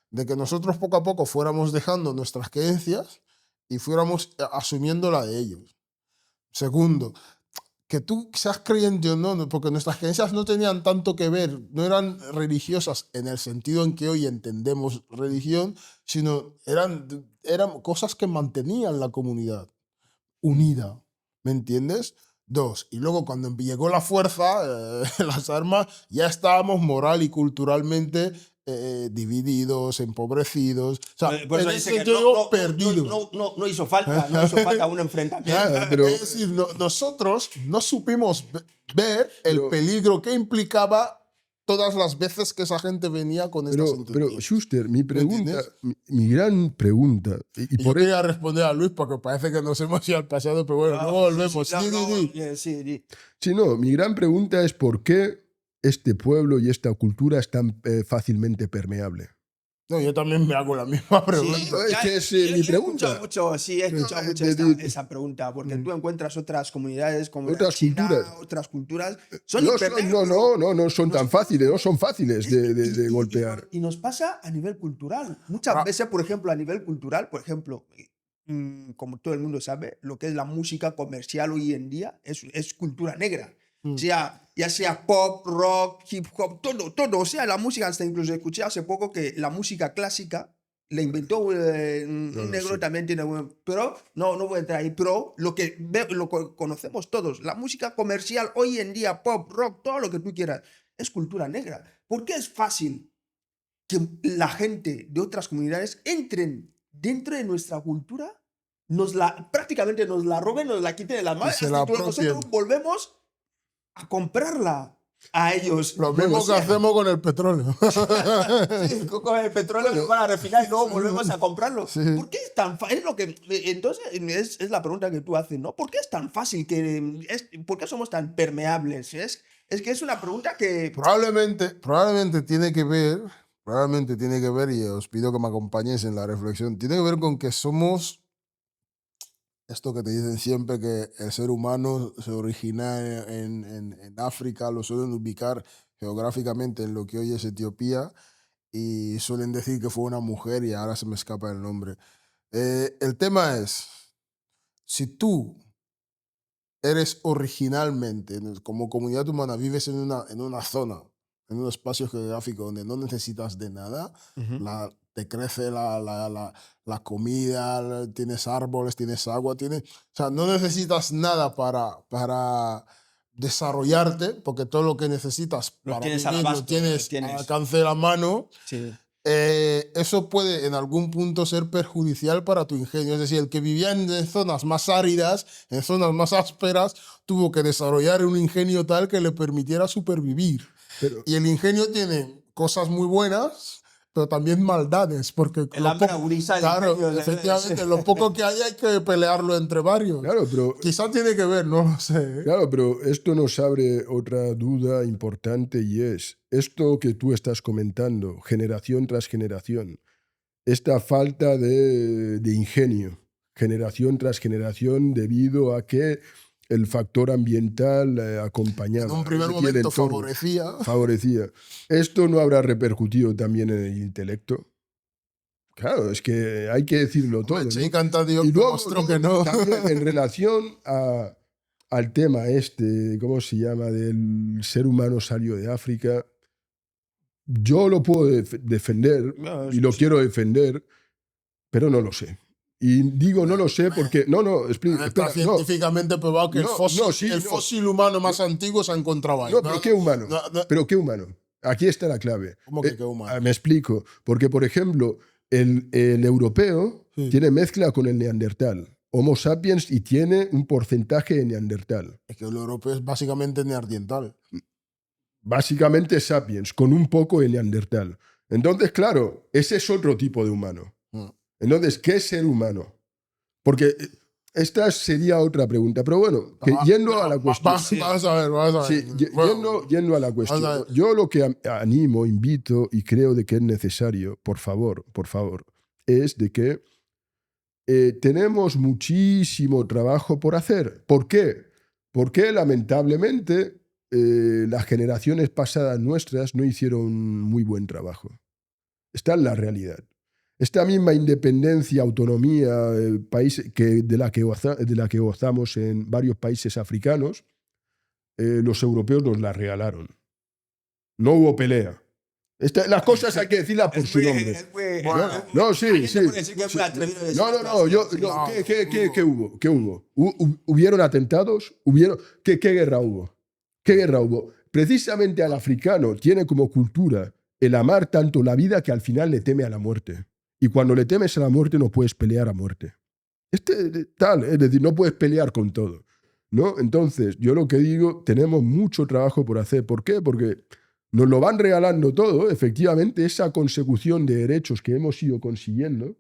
de que nosotros poco a poco fuéramos dejando nuestras creencias y fuéramos asumiendo la de ellos. Segundo, que tú seas creyente o no, porque nuestras creencias no tenían tanto que ver, no eran religiosas en el sentido en que hoy entendemos religión, sino eran cosas que mantenían la comunidad unida, ¿me entiendes? Dos, y luego cuando llegó la fuerza, las armas, ya estábamos moral y culturalmente divididos, empobrecidos. O sea, Por eso en dice ese que sentido, perdidos. no hizo falta, un enfrentamiento. Ya, pero- es decir, nosotros no supimos ver el Pero- peligro que implicaba todas las veces que esa gente venía con estas Pero intenciones. Schuster, mi pregunta, entiendes? mi gran pregunta, y Y por yo quería responder a Luis porque parece que nos hemos ido al pasado, pero bueno, luego volvemos. No, Di, di, di. sí. sí, no, mi gran pregunta es por qué este pueblo y esta cultura es tan fácilmente permeable. No, yo también me hago la misma pregunta. Es que es mi He pregunta. escuchado mucho, sí, he escuchado mucho esa pregunta, porque tú encuentras otras comunidades como Otras la China, culturas. otras culturas. Son No impermeables, son tan fáciles, no son fáciles de golpear. Y nos pasa a nivel cultural. Muchas veces, por ejemplo, a nivel cultural, por ejemplo, como todo el mundo sabe, lo que es la música comercial hoy en día es cultura negra. O sea, ya sea pop, rock, hip hop, todo. O sea, la música, hasta incluso escuché hace poco que la música clásica la inventó un negro, sí. también tiene. Pero, no voy a entrar ahí, pero lo que conocemos todos, la música comercial hoy en día, pop, rock, todo lo que tú quieras, es cultura negra. ¿Por qué es fácil que la gente de otras comunidades entren dentro de nuestra cultura, prácticamente nos la roben, nos la quiten de las manos, se la hasta que nosotros apropien. volvemos a comprarla a ellos? Lo mismo que hacemos con el petróleo. Sí, con el petróleo lo van a refinar y luego volvemos a comprarlo. Sí. ¿Por qué es tan fácil? Entonces, es la pregunta que tú haces, ¿no? ¿Por qué es tan fácil por qué somos tan permeables? Es que es una pregunta que... Probablemente tiene que ver, y os pido que me acompañéis en la reflexión, tiene que ver con que somos, esto que te dicen siempre, que el ser humano se origina en África, lo suelen ubicar geográficamente en lo que hoy es Etiopía, y suelen decir que fue una mujer y ahora se me escapa el nombre. El tema es, si tú eres originalmente, como comunidad humana, vives en una zona, en un espacio geográfico donde no necesitas de nada, te crece la comida, tienes árboles, tienes agua, o sea, no necesitas nada para desarrollarte, porque todo lo que necesitas para tienes al vivir lo abasto, tienes lo al tienes. alcance de la mano. Sí. Eso puede en algún punto ser perjudicial para tu ingenio. Es decir, el que vivía en zonas más áridas, en zonas más ásperas, tuvo que desarrollar un ingenio tal que le permitiera supervivir. Y el ingenio tiene cosas muy buenas, pero también maldades, porque El hambre agudiza el ingenio. efectivamente, lo poco que hay que pelearlo entre varios. Claro, pero Quizá tiene que ver, no lo sé. claro, pero esto nos abre otra duda importante y es esto que tú estás comentando, generación tras generación, esta falta de ingenio, generación tras generación, debido a que el factor ambiental acompañaba. En un primer es decir, el momento entorno favorecía. ¿Esto no habrá repercutido también en el intelecto? Claro, es que hay que decirlo todo. ¿no? Sí, Cantadillo Y luego, demostró que no. también en relación al tema ¿cómo se llama? Del ser humano salió de África. Yo lo puedo defender No, y lo sí. quiero defender, pero no lo sé. Y digo no lo sé porque... No, Está espera, no, científicamente probado que el fósil humano más antiguo se ha encontrado ahí. no, pero ¿qué humano? No. ¿Pero qué humano? Aquí está la clave. ¿Cómo que qué humano? Me explico. Porque, por ejemplo, el europeo Sí. tiene mezcla con el neandertal. Homo sapiens y tiene un porcentaje de neandertal. Es que el europeo es básicamente neandertal. Básicamente sapiens, con un poco de neandertal. Entonces, claro, ese es otro tipo de humano. Entonces, ¿qué es ser humano? Porque esta sería otra pregunta. Pero bueno, yendo a la cuestión. Vamos a ver. Sí, yendo a la cuestión. Yo lo que animo, invito y creo de que es necesario, por favor, es de que tenemos muchísimo trabajo por hacer. ¿Por qué? Porque lamentablemente las generaciones pasadas nuestras no hicieron muy buen trabajo. Está en la realidad. Esta misma independencia, autonomía, de la que gozamos en varios países africanos, los europeos nos la regalaron. No hubo pelea. Las cosas hay que decirlas por su nombre. ¿Qué hubo? ¿Hubieron atentados? ¿Qué guerra hubo? ¿Qué guerra hubo? Precisamente al africano tiene como cultura el amar tanto la vida que al final le teme a la muerte. Y cuando le temes a la muerte no puedes pelear a muerte. Es decir, no puedes pelear con todo, ¿no? Entonces, yo lo que digo, tenemos mucho trabajo por hacer. ¿Por qué? Porque nos lo van regalando todo, efectivamente, esa consecución de derechos que hemos ido consiguiendo.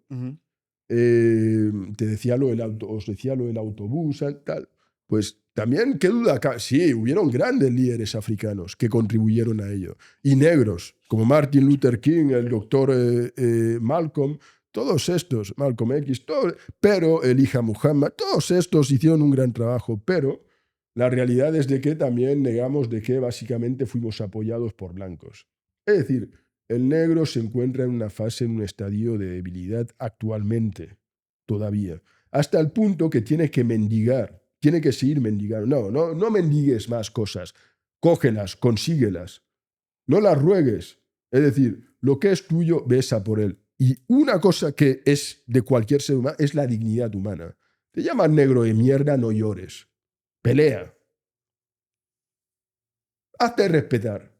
Te decía os decía lo del autobús, tal. Pues también, qué duda, sí, hubieron grandes líderes africanos que contribuyeron a ello. Y negros, como Martin Luther King, el doctor Malcolm, todos estos, Malcolm X, pero Elijah Muhammad, todos estos hicieron un gran trabajo, pero la realidad es de que también negamos de que básicamente fuimos apoyados por blancos. Es decir, el negro se encuentra en una fase, en un estadio de debilidad actualmente, todavía, hasta el punto que tiene que mendigar, tiene que seguir mendigando. No mendigues más cosas, cógelas, consíguelas, no las ruegues. Es decir, lo que es tuyo, besa por él. Y una cosa que es de cualquier ser humano es la dignidad humana. Te llaman negro de mierda, no llores. Pelea. Hazte respetar.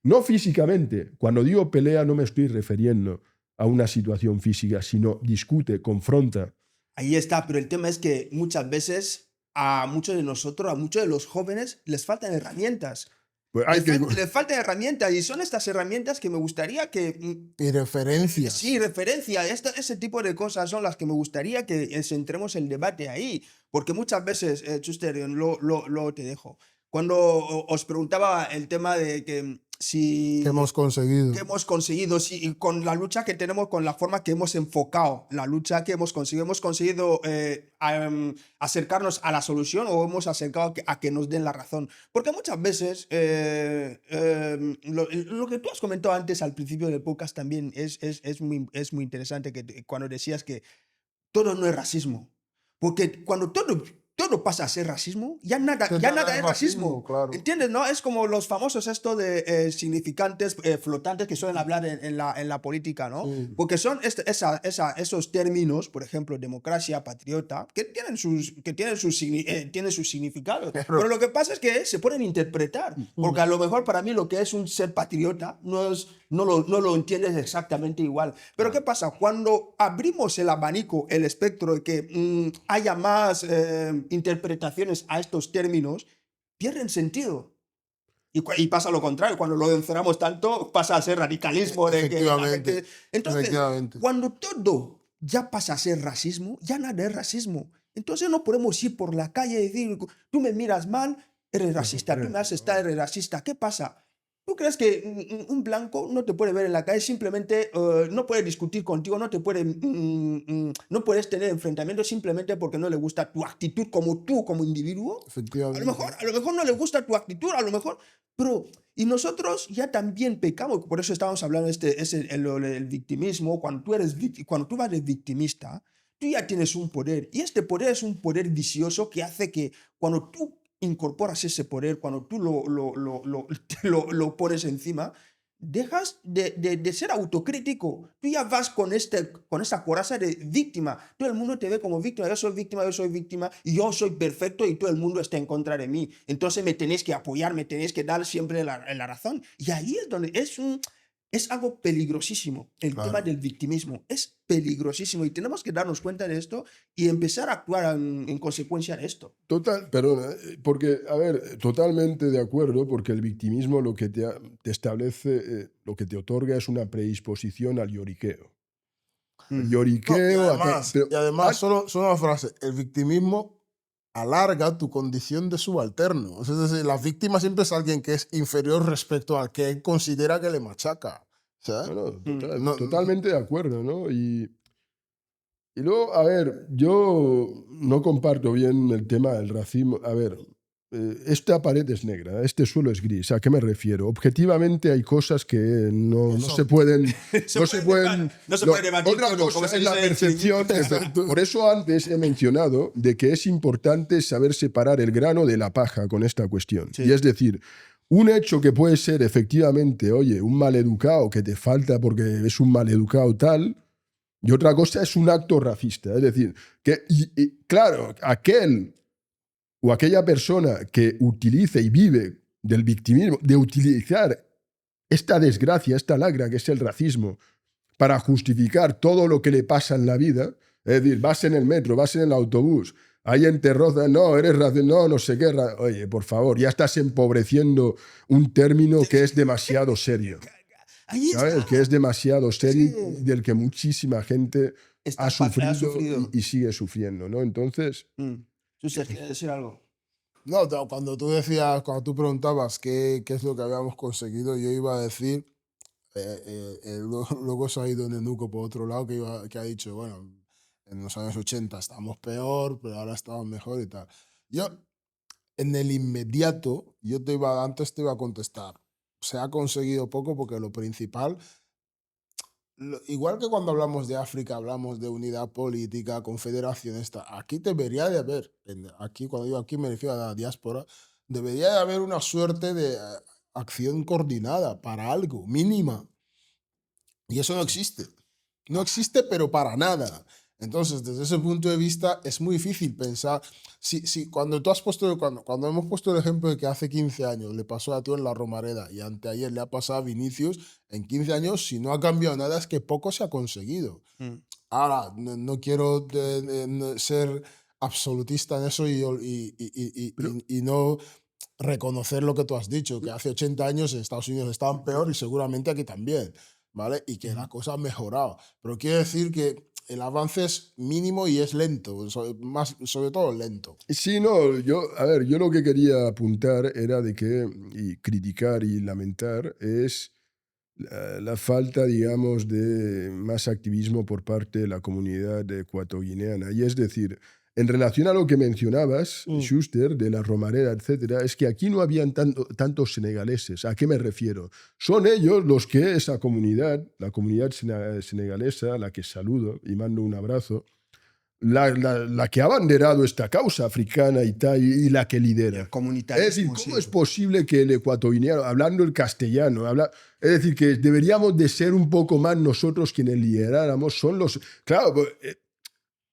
No físicamente. Cuando digo pelea no me estoy refiriendo a una situación física, sino discute, confronta. Ahí está, pero el tema es que muchas veces a muchos de nosotros, a muchos de los jóvenes, les faltan herramientas. Pues les faltan herramientas y son estas herramientas que me gustaría que... Y referencias. Sí, referencia. Ese tipo de cosas son las que me gustaría que centremos el debate ahí. Porque muchas veces, Schuster, lo te dejo. Cuando os preguntaba el tema de que si... ¿Qué hemos conseguido? ¿Qué hemos conseguido? Sí, con la lucha que tenemos, con la forma que hemos enfocado la lucha que hemos conseguido acercarnos a la solución o hemos acercado a que nos den la razón. Porque muchas veces, lo que tú has comentado antes al principio del podcast también es muy interesante, que cuando decías que todo no es racismo. Porque cuando todo pasa a ser racismo, ya nada es racismo. Claro. ¿Entiendes? ¿No? Es como los famosos de significantes flotantes que suelen hablar en la política, ¿no? Sí. Porque son esos términos, por ejemplo, democracia, patriota, que tienen sus significados. Pero lo que pasa es que se pueden interpretar. Porque a lo mejor para mí lo que es un ser patriota no lo entiendes exactamente igual. Pero ¿qué pasa? Cuando abrimos el abanico, el espectro de que haya más interpretaciones a estos términos, pierden sentido. Y pasa lo contrario, cuando lo encerramos tanto, pasa a ser radicalismo. Entonces, cuando todo ya pasa a ser racismo, ya nada es racismo. Entonces no podemos ir por la calle y decir, tú me miras mal, eres racista, tú me haces estar, eres racista. ¿Qué pasa? ¿Tú crees que un blanco no te puede ver en la calle, simplemente no puede discutir contigo, no puedes tener enfrentamientos simplemente porque no le gusta tu actitud como individuo? Efectivamente. A lo mejor no le gusta tu actitud, a lo mejor, pero y nosotros ya también pecamos, por eso estábamos hablando el victimismo. Cuando tú vas de victimista, tú ya tienes un poder, y este poder es un poder vicioso que hace que cuando tú incorporas ese poder, cuando tú lo pones encima, dejas de ser autocrítico. Tú ya vas con esa coraza de víctima. Todo el mundo te ve como víctima. Yo soy víctima y yo soy perfecto y todo el mundo está en contra de mí. Entonces me tenéis que apoyar, me tenéis que dar siempre la razón. Y ahí es donde es algo peligrosísimo. El tema del victimismo es peligrosísimo y tenemos que darnos cuenta de esto y empezar a actuar en consecuencia de esto. Perdona, porque, a ver, totalmente de acuerdo, porque el victimismo lo que te establece, lo que te otorga es una predisposición al lloriqueo. El lloriqueo... Y además, solo una frase, el victimismo alarga tu condición de subalterno. Es decir, la víctima siempre es alguien que es inferior respecto al que él considera que le machaca. ¿Sabes? Totalmente de acuerdo, ¿no? Y luego, a ver, yo no comparto bien el tema del racismo. A ver, esta pared es negra, este suelo es gris. ¿A qué me refiero? Objetivamente hay cosas que no se pueden... No se pueden debatir. Otra cosa es la percepción. Por eso antes he mencionado de que es importante saber separar el grano de la paja con esta cuestión. Sí. Y es decir, un hecho que puede ser efectivamente, oye, un maleducado que te falta porque es un maleducado tal, y otra cosa es un acto racista. Es decir, que claro, aquel o aquella persona que utilice y vive del victimismo, de utilizar esta desgracia, esta lacra que es el racismo, para justificar todo lo que le pasa en la vida, es decir, vas en el metro, vas en el autobús, Alguien te roza, no, eres racista, no, no sé qué. Oye, por favor, ya estás empobreciendo un término que es demasiado serio. Ahí ¿Sabes? está. Que es demasiado serio Sí. y del que muchísima gente Ha ha sufrido sufrido. y sigue sufriendo, ¿no? Entonces, ¿Tú, Sergio, quieres decir algo? No, cuando tú preguntabas qué es lo que habíamos conseguido, yo iba a decir, luego se ha ido Nenuco por otro lado, que ha dicho, bueno, en los años 80 estábamos peor, pero ahora estamos mejor y tal. Yo, en el inmediato, antes te iba a contestar, se ha conseguido poco porque lo principal, igual que cuando hablamos de África, hablamos de unidad política, confederación, aquí debería de haber, aquí cuando digo aquí me refiero a la diáspora, debería de haber una suerte de acción coordinada para algo, mínima. Y eso no existe. No existe, pero para nada. Entonces, desde ese punto de vista, es muy difícil pensar. Cuando cuando hemos puesto el ejemplo de que hace 15 años le pasó a tú en la Romareda y anteayer le ha pasado a Vinicius, en 15 años, si no ha cambiado nada, es que poco se ha conseguido. Ahora, no quiero ser absolutista en eso y no reconocer lo que tú has dicho, que hace 80 años en Estados Unidos estaban peor y seguramente aquí también, ¿vale? Y que la cosa ha mejorado. Pero quiere decir que el avance es mínimo y es lento, sobre todo lento. sí, no, a ver, yo lo que quería apuntar era de que, y criticar y lamentar, es la falta, digamos, de más activismo por parte de la comunidad ecuatoguineana. Y es decir, en relación a lo que mencionabas, Schuster, de la Romareda, etcétera, es que aquí no habían tantos senegaleses. ¿A qué me refiero? Son ellos los que esa comunidad, la comunidad senegalesa, a la que saludo y mando un abrazo, la que ha abanderado esta causa africana y tal, y la que lidera. Es decir, ¿cómo es posible que el ecuatoriano, hablando el castellano, es decir, que deberíamos de ser un poco más nosotros quienes lideráramos? Son los... Claro,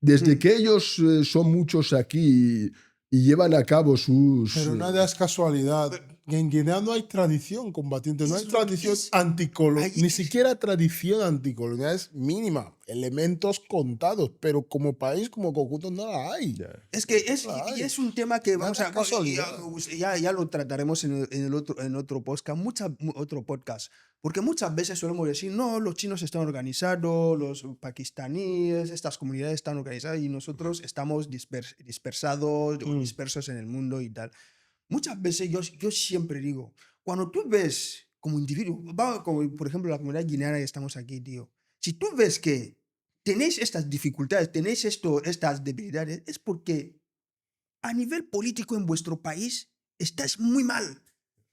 desde que ellos son muchos aquí y llevan a cabo sus... Pero nada es casualidad. En Guinea no hay tradición combatiente, no hay tradición anticolonial, ni siquiera tradición anticolonial, es mínima, elementos contados, pero como país, como conjunto, no la hay. Es que es un tema que vamos a ya lo trataremos en otro podcast, porque muchas veces solemos decir, no, los chinos están organizados, los pakistaníes, estas comunidades están organizadas y nosotros estamos dispersados o dispersos en el mundo y tal. Muchas veces yo siempre digo, cuando tú ves como individuo, como por ejemplo la comunidad guineana que estamos aquí, tío, si tú ves que tenéis estas dificultades, tenéis estas debilidades, es porque a nivel político en vuestro país estáis muy mal,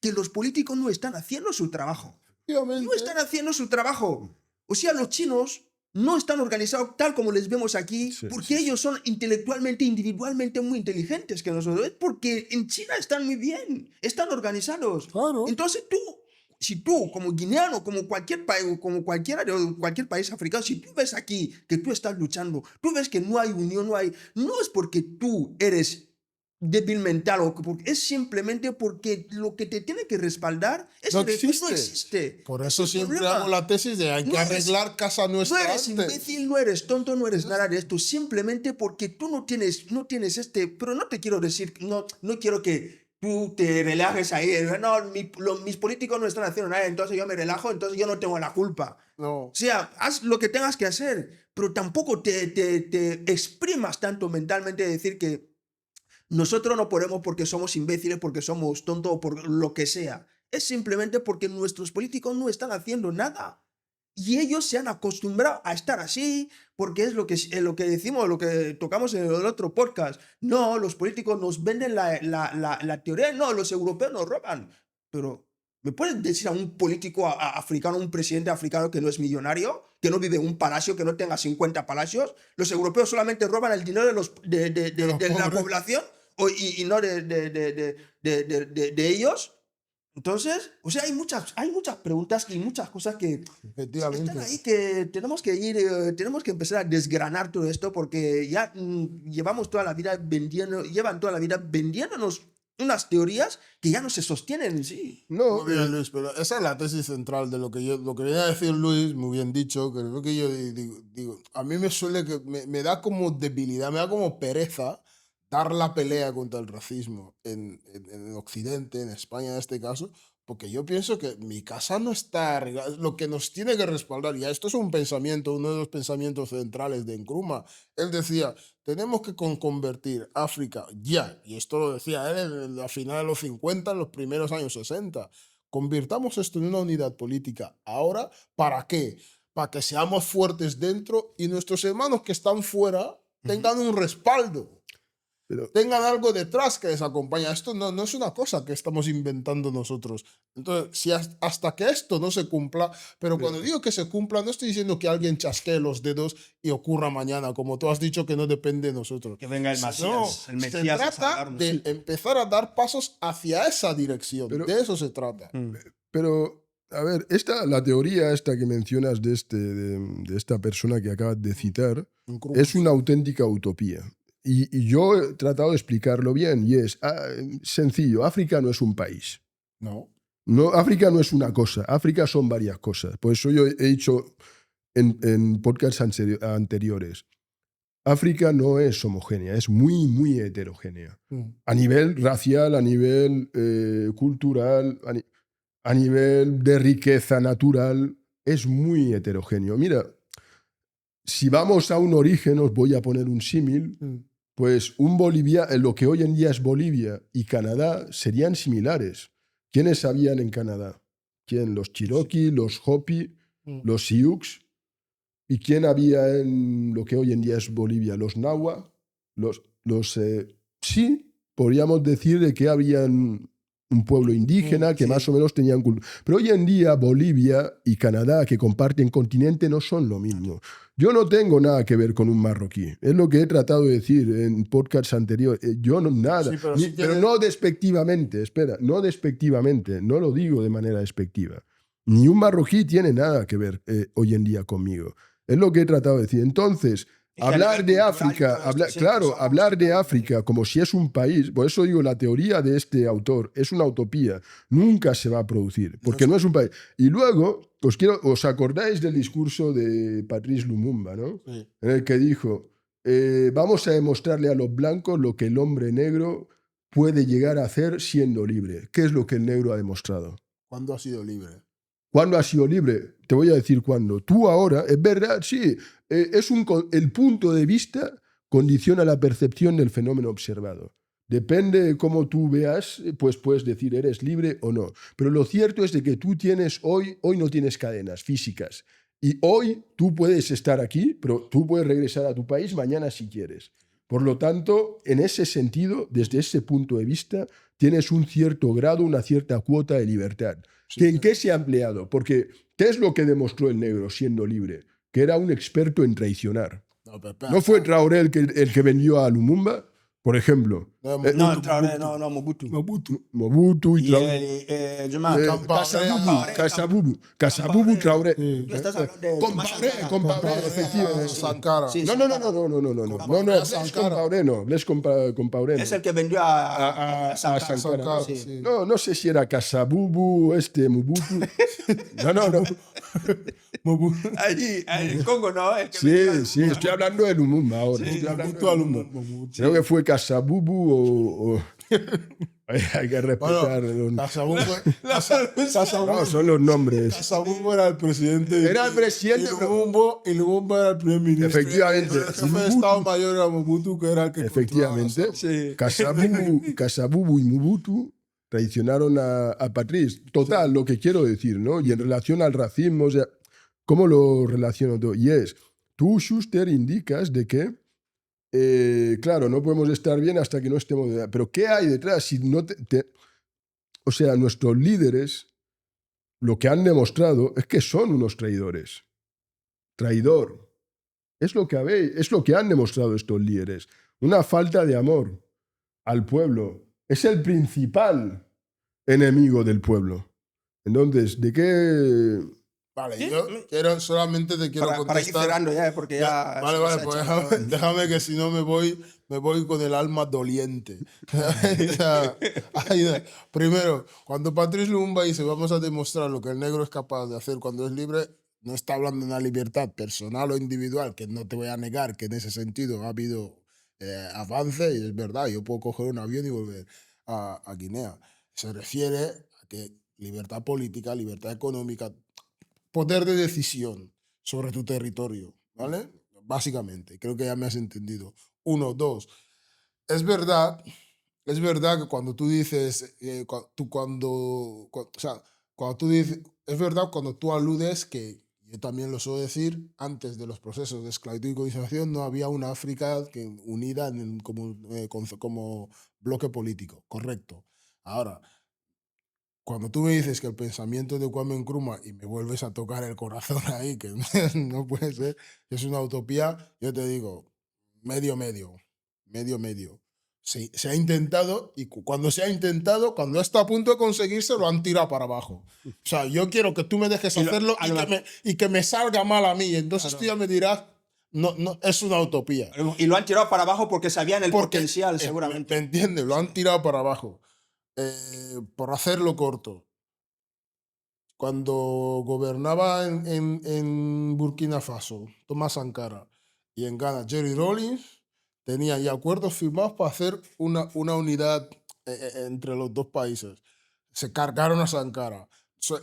que los políticos no están haciendo su trabajo. No están haciendo su trabajo. O sea, los chinos no están organizados tal como les vemos aquí, porque ellos son intelectualmente, individualmente muy inteligentes que nosotros. Es porque en China están muy bien, están organizados. Claro. Entonces si tú como guineano, como cualquier país, como cualquier país africano, si tú ves aquí que tú estás luchando, tú ves que no hay unión, no es porque tú eres débil mental es simplemente porque lo que te tiene que respaldar no existe. Por eso siempre hago la tesis de hay que arreglar casa nuestra. No eres imbécil, no eres tonto, no eres nada de esto, simplemente porque tú no tienes pero no te quiero decir, no quiero que tú te relajes ahí, no, mis políticos no están haciendo nada, entonces yo me relajo, entonces yo no tengo la culpa. No. O sea, haz lo que tengas que hacer, pero tampoco te exprimas tanto mentalmente de decir que nosotros no podemos porque somos imbéciles, porque somos tontos o por lo que sea. Es simplemente porque nuestros políticos no están haciendo nada. Y ellos se han acostumbrado a estar así, porque es lo que decimos, lo que tocamos en el otro podcast. No, los políticos nos venden la teoría, no, los europeos nos roban. Pero, ¿me puedes decir a un político africano, un presidente africano que no es millonario, que no vive en un palacio, que no tenga 50 palacios? Los europeos solamente roban el dinero de la población y no de ellos. Entonces, o sea, hay muchas preguntas y muchas cosas que están ahí que tenemos que empezar a desgranar todo esto porque ya llevan toda la vida vendiéndonos unas teorías que ya no se sostienen en sí. No, muy bien, Luis, pero esa es la tesis central de lo que viene a decir Luis, muy bien dicho, que es lo que yo digo, a mí me da como debilidad, me da como pereza dar la pelea contra el racismo en Occidente, en España en este caso, porque yo pienso que mi casa no está lo que nos tiene que respaldar. Ya esto es un pensamiento, uno de los pensamientos centrales de Nkrumah. Él decía, tenemos que convertir África ya, y esto lo decía él en la final de los 50, en los primeros años 60. Convirtamos esto en una unidad política. Ahora, ¿para qué? Para que seamos fuertes dentro y nuestros hermanos que están fuera tengan un respaldo. Pero, Tengan algo detrás que les acompaña. Esto no es una cosa que estamos inventando nosotros. Entonces, si hasta que esto no se cumpla, pero cuando digo que se cumpla, no estoy diciendo que alguien chasquee los dedos y ocurra mañana, como tú has dicho que no depende de nosotros. Que venga el No, Mesías, el se Mesías a trata salvarnos. de empezar a dar pasos hacia esa dirección. Pero- De eso se trata. pero, a ver, la teoría esta que mencionas de esta persona que acabas de citar es una auténtica utopía. Y yo he tratado de explicarlo bien y es sencillo. África no es un país. No. No, África no es una cosa. África son varias cosas. Por eso yo he dicho en podcasts anteriores, África no es homogénea, es muy, muy heterogénea. A nivel racial, a nivel cultural, a nivel de riqueza natural, es muy heterogéneo. Mira, si vamos a un origen, os voy a poner un símil, pues lo que hoy en día es Bolivia y Canadá serían similares. ¿Quiénes habían en Canadá? ¿Quién? Los Cherokee, los Hopi, los Sioux. ¿Y quién había en lo que hoy en día es Bolivia? Los Nahua. Sí, podríamos decir de que habían un pueblo indígena que más o menos tenían cultura. Pero hoy en día Bolivia y Canadá, que comparten continente, no son lo mismo. Yo no tengo nada que ver con un marroquí. Es lo que he tratado de decir en podcasts anteriores. Yo no, nada. Sí, pero Pero no despectivamente, espera, no despectivamente, no lo digo de manera despectiva. Ni un marroquí tiene nada que ver hoy en día conmigo. Es lo que he tratado de decir. Entonces, hablar de África, hablar de África como si es un país, por eso digo, la teoría de este autor es una utopía, nunca se va a producir, porque no es un país. Y luego, os acordáis del discurso de Patrice Lumumba, ¿no? Sí. En el que dijo, vamos a demostrarle a los blancos lo que el hombre negro puede llegar a hacer siendo libre. ¿Qué es lo que el negro ha demostrado? ¿Cuándo ha sido libre? ¿Cuándo ha sido libre? Te voy a decir cuándo. Tú ahora, es verdad, sí, el punto de vista condiciona la percepción del fenómeno observado. Depende de cómo tú veas, pues puedes decir eres libre o no. Pero lo cierto es de que tú tienes hoy no tienes cadenas físicas. Y hoy tú puedes estar aquí, pero tú puedes regresar a tu país mañana si quieres. Por lo tanto, en ese sentido, desde ese punto de vista, tienes un cierto grado, una cierta cuota de libertad. Sí, ¿En qué se ha empleado? Porque, ¿qué es lo que demostró el negro siendo libre? Que era un experto en traicionar. No, pero espera. ¿No fue Traoré el que vendió a Lumumba? Por ejemplo. No, Traoré, no, Mobutu. Mobutu y Y Traoré. Campaoré. Casabubu, Traoré. Tú estás hablando de Compaoré, efectivamente. Sankara. Sí, No, Blaise Compaoré. Es el que vendió a a Sankara. Sankara. Sí. Sí. No sé si era Casabubu, Mobutu. No. Allí, en Congo, ¿no? El que vendió Sí, estoy hablando de Lumumba ahora. Estoy hablando de Lumumba. Creo que fue Casabubu o... Hay que respetar. No, son los nombres. Casabubu era el presidente. Era el presidente, Y Lumumba era el primer ministro. Efectivamente. El jefe de Estado Mayor era Mobutu, que era el que Efectivamente. controlaba Casabubu y Mobutu traicionaron a Patrice. Total, lo que quiero decir, ¿no? Y en relación al racismo, o sea, ¿cómo lo relaciono todo? Y es, tú, Schuster, indicas de que claro, no podemos estar bien hasta que no estemos... Pero ¿qué hay detrás? Si no o sea, nuestros líderes lo que han demostrado es que son unos traidores. Traidor. Es lo que han demostrado estos líderes. Una falta de amor al pueblo. Es el principal enemigo del pueblo. Entonces, ¿de qué...? Vale, yo solamente te quiero para ir contestar. cerrando ya, porque ya... Vale, pues déjame que si no me voy con el alma doliente. O sea, primero, cuando Patrice Lumumba dice vamos a demostrar lo que el negro es capaz de hacer cuando es libre, no está hablando de una libertad personal o individual, que no te voy a negar que en ese sentido ha habido avance, y es verdad, yo puedo coger un avión y volver a Guinea. Se refiere a que libertad política, libertad económica, poder de decisión sobre tu territorio, ¿vale? Básicamente, creo que ya me has entendido. Uno, dos. Es verdad, es verdad que cuando tú dices, o sea, cuando tú dices, es verdad cuando tú aludes que, yo también lo suelo decir, antes de los procesos de esclavitud y colonización no había una África unida como bloque político, correcto. Ahora, cuando tú me dices que el pensamiento de Kwame Nkrumah, y me vuelves a tocar el corazón ahí, que no puede ser, es una utopía, yo te digo, medio, medio, medio, medio. Sí, se ha intentado y cuando se ha intentado, cuando está a punto de conseguirse, lo han tirado para abajo. O sea, yo quiero que tú me dejes Y lo- hacerlo a lo- y que me salga mal a mí. Entonces tú claro. ya me dirás, no, no, es una utopía. Y lo han tirado para abajo porque sabían el Porque, potencial, me seguramente. entiendes, lo han Sí. tirado para abajo. Por hacerlo corto, cuando gobernaba en Burkina Faso, Thomas Sankara, y en Ghana, Jerry Rawlings, tenía ya acuerdos firmados para hacer una unidad entre los dos países. Se cargaron a Sankara.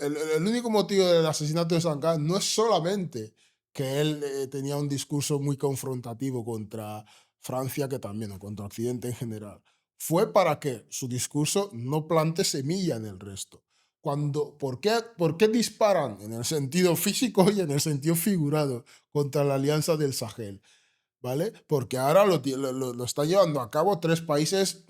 El único motivo del asesinato de Sankara no es solamente que él tenía un discurso muy confrontativo contra Francia, que también, o contra Occidente en general. Fue para que su discurso no plante semilla en el resto. ¿Por qué disparan en el sentido físico y en el sentido figurado contra la Alianza del Sahel? ¿Vale? Porque ahora lo están llevando a cabo tres países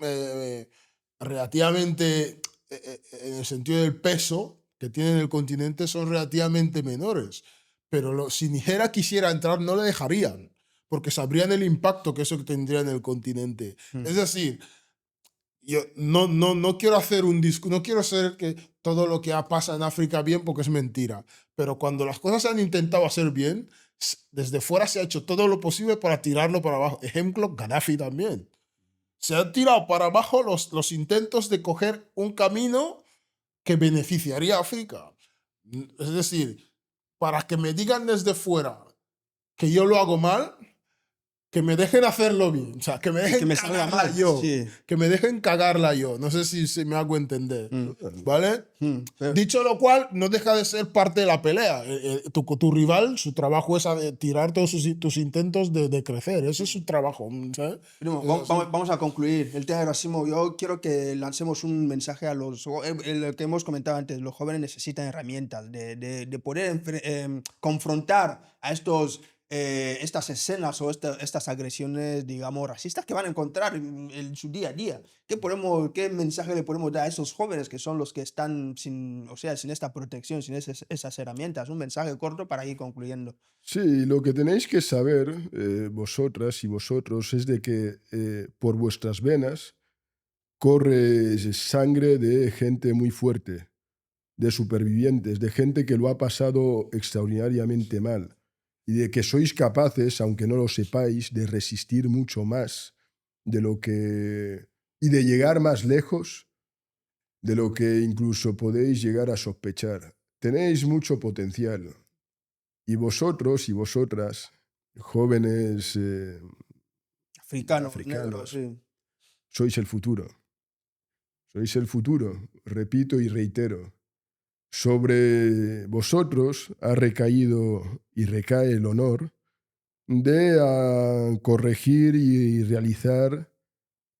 relativamente, en el sentido del peso que tienen el continente, son relativamente menores. Pero si Nigeria quisiera entrar, no le dejarían, porque sabrían el impacto que eso tendría en el continente. Mm. Es decir, yo no quiero hacer un discurso, no quiero ser que todo lo que pasa en África bien porque es mentira, pero cuando las cosas se han intentado hacer bien, desde fuera se ha hecho todo lo posible para tirarlo para abajo. Ejemplo, Gaddafi también. Se han tirado para abajo los intentos de coger un camino que beneficiaría a África. Es decir, para que me digan desde fuera que yo lo hago mal, que me dejen hacerlo bien, o sea, que me Y que dejen me salga cagarla mal. yo, Sí. que me dejen cagarla yo. No sé si me hago entender, Mm. ¿vale? Pero- Dicho lo cual, no deja de ser parte de la pelea. Tu rival, su trabajo es tirar todos tus intentos de crecer. Ese es su trabajo, ¿sabes? Primo, Es así. vamos a concluir el tema de Erasimo. Yo quiero que lancemos un mensaje a el que hemos comentado antes. Los jóvenes necesitan herramientas de poder confrontar a estas escenas o estas agresiones, digamos, racistas que van a encontrar en su día a día. ¿Qué mensaje le podemos dar a esos jóvenes que son los que están sin, o sea, sin esta protección, sin esas herramientas? Un mensaje corto para ir concluyendo. Sí, lo que tenéis que saber, vosotras y vosotros, es de que por vuestras venas corre sangre de gente muy fuerte, de supervivientes, de gente que lo ha pasado extraordinariamente mal y de que sois capaces, aunque no lo sepáis, de resistir mucho más de lo que y de llegar más lejos de lo que incluso podéis llegar a sospechar. Tenéis mucho potencial y vosotros y vosotras, jóvenes Africanos, negros, africanos, sí. sois el futuro. Sois el futuro, repito y reitero. Sobre vosotros ha recaído y recae el honor de corregir y realizar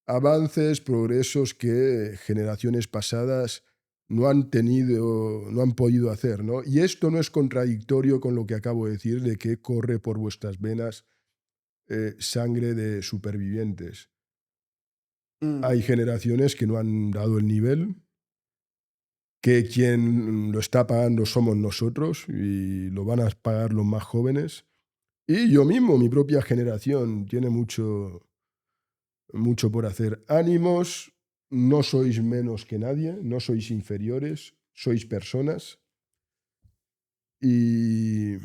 avances, progresos que generaciones pasadas no han tenido, no han podido hacer, ¿no? Y esto no es contradictorio con lo que acabo de decir de que corre por vuestras venas sangre de supervivientes. Mm. Hay generaciones que no han dado el nivel, que quien lo está pagando somos nosotros y lo van a pagar los más jóvenes. Y yo mismo, mi propia generación, tiene mucho, mucho por hacer. Ánimos, no sois menos que nadie, no sois inferiores, sois personas. ¿Y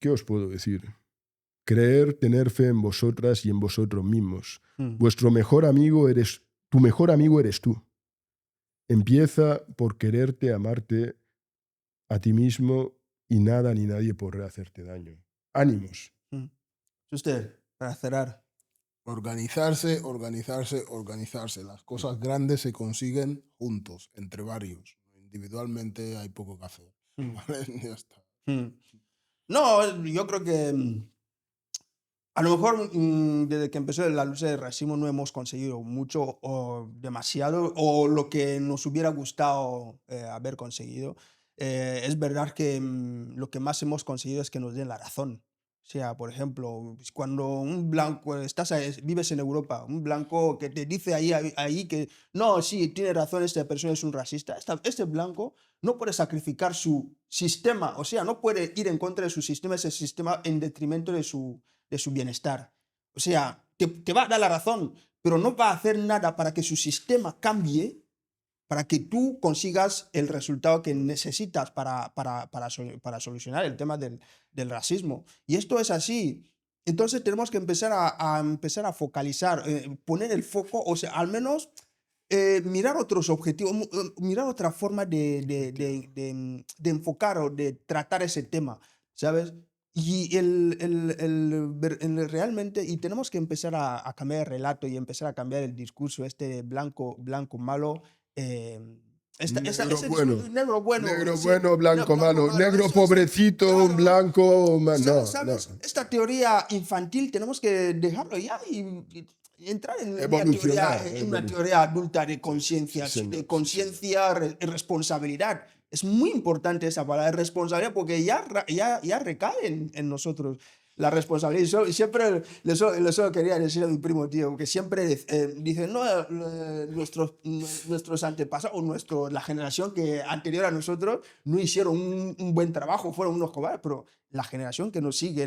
qué os puedo decir? Creer, tener fe en vosotras y en vosotros mismos. Mm. Vuestro mejor amigo eres, tu mejor amigo eres tú. Empieza por quererte, amarte a ti mismo y nada ni nadie podrá hacerte daño. Ánimos. Mm. Usted, para cerrar. Organizarse. Las cosas grandes se consiguen juntos, entre varios. Individualmente hay poco que hacer. ¿Vale? Ya está. No, yo creo que a lo mejor desde que empezó la lucha del racismo no hemos conseguido mucho o demasiado o lo que nos hubiera gustado haber conseguido. Es verdad que lo que más hemos conseguido es que nos den la razón. O sea, por ejemplo, cuando un blanco, vives en Europa, un blanco que te dice ahí que no, sí, tiene razón, esta persona es un racista, este blanco no puede sacrificar su sistema, o sea, no puede ir en contra de su sistema, ese sistema en detrimento de su bienestar. O sea, te va a dar la razón, pero no va a hacer nada para que su sistema cambie, para que tú consigas el resultado que necesitas para solucionar el tema del racismo. Y esto es así. Entonces tenemos que empezar a focalizar, poner el foco, o sea, al menos mirar otros objetivos, mirar otra forma de enfocar o de tratar ese tema, ¿sabes? Y realmente, y tenemos que empezar a cambiar el relato y empezar a cambiar el discurso blanco malo. Negro bueno. Negro bueno. Negro Sí, bueno, blanco malo. Negro pobrecito, claro. blanco... No, ¿Sabes? no. Esta teoría infantil tenemos que dejarlo ya y entrar en una teoría adulta de conciencia, responsabilidad. Es muy importante esa palabra, responsabilidad, porque ya recae en nosotros la responsabilidad. Siempre le quería decir a mi primo, tío, que siempre dice, no, nuestros antepasados, la generación anterior a nosotros no hicieron un buen trabajo, fueron unos cobardes, pero la generación que nos sigue,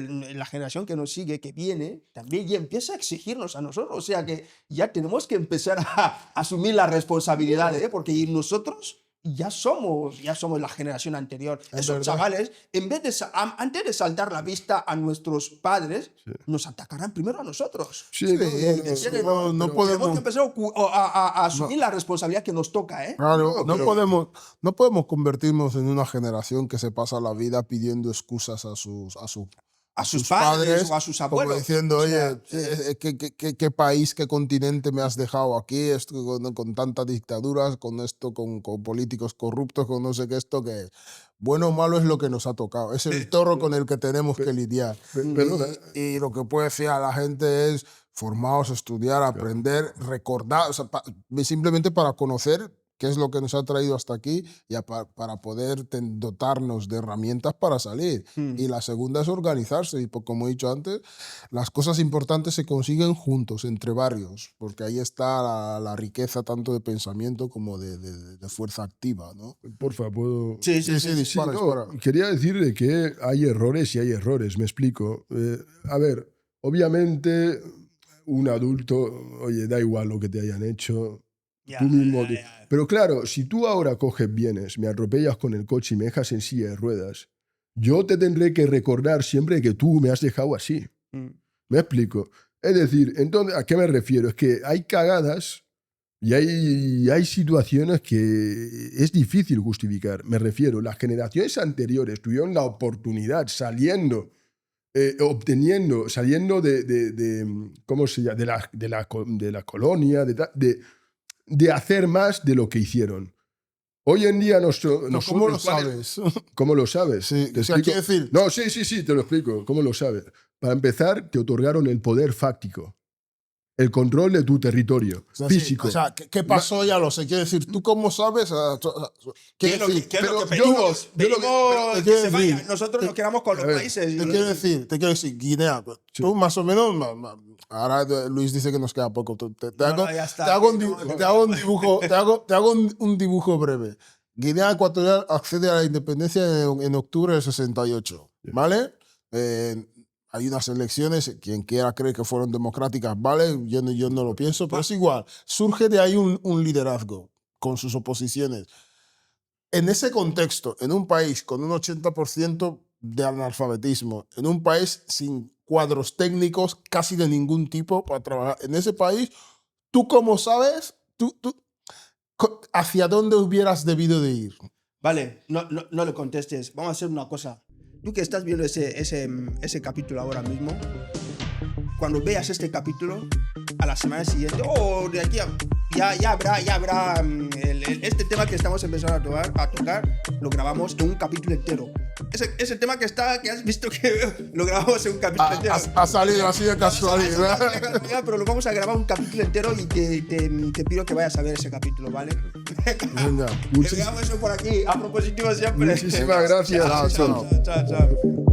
que viene, también ya empieza a exigirnos a nosotros. O sea que ya tenemos que empezar a asumir la responsabilidad, porque nosotros ya somos la generación anterior. Esos chavales, antes de saltar la vista a nuestros padres, nos atacarán primero a nosotros. No podemos, tenemos que empezar a asumir la responsabilidad que nos toca. Claro, no podemos convertirnos en una generación que se pasa la vida pidiendo excusas a sus padres o a sus abuelos. Como diciendo, oye, ¿qué país, qué continente me has dejado aquí? Esto con tantas dictaduras, con políticos corruptos, con no sé qué, esto que bueno o malo es lo que nos ha tocado. Es el toro con el que tenemos que lidiar. Y lo que puedo decir a la gente es formaos, estudiar, aprender, recordar, o sea, simplemente para conocer qué es lo que nos ha traído hasta aquí y para poder dotarnos de herramientas para salir. Y la segunda es organizarse. Y como he dicho antes, las cosas importantes se consiguen juntos, entre varios, porque ahí está la riqueza tanto de pensamiento como de fuerza activa, ¿no? Porfa, ¿puedo...? Sí, dispara. Quería decir que hay errores y hay errores, me explico. A ver, obviamente un adulto, oye, da igual lo que te hayan hecho... Tú mismo. Pero claro, si tú ahora vienes, me atropellas con el coche y me dejas en silla de ruedas, yo te tendré que recordar siempre que tú me has dejado así. ¿Me explico? Es decir, entonces, ¿a qué me refiero? Es que hay cagadas y hay situaciones que es difícil justificar. Me refiero, las generaciones anteriores tuvieron la oportunidad saliendo ¿cómo se llama? De la colonia, de hacer más de lo que hicieron. Hoy en día ¿Cómo lo sabes? ¿Cómo lo sabes? Sí, ¿Te explico? Decir... No, sí, te lo explico. ¿Cómo lo sabes? Para empezar, te otorgaron el poder fáctico. El control de tu territorio físico. O sea, ¿qué pasó? Ya lo sé. Quiero decir, ¿tú cómo sabes? ¿Qué es lo que pedimos? Nosotros nos quedamos con los países. Te quiero decir, Guinea. Tú más o menos... Ahora Luis dice que nos queda poco. Te hago un dibujo breve. Guinea Ecuatorial accede a la independencia en octubre del 68. ¿Vale? Hay unas elecciones, quien quiera cree que fueron democráticas, ¿vale? Yo no lo pienso, pero es igual. Surge de ahí un liderazgo con sus oposiciones. En ese contexto, en un país con un 80% de analfabetismo, en un país sin cuadros técnicos casi de ningún tipo para trabajar, en ese país, ¿tú cómo sabes hacia dónde hubieras debido de ir? Vale, no le contestes. Vamos a hacer una cosa. Tú que estás viendo ese capítulo ahora mismo, cuando veas este capítulo, la semana siguiente, o de aquí a... Ya habrá este tema que estamos empezando a tocar, lo grabamos en un capítulo entero. Ese tema que has visto que lo grabamos en un capítulo entero. Ha salido así de casualidad. Pero lo vamos a grabar un capítulo entero y te pido que vayas a ver ese capítulo, ¿vale? Venga. Dejamos eso por aquí. A propósito siempre. Muchísimas gracias. Chao. Chao.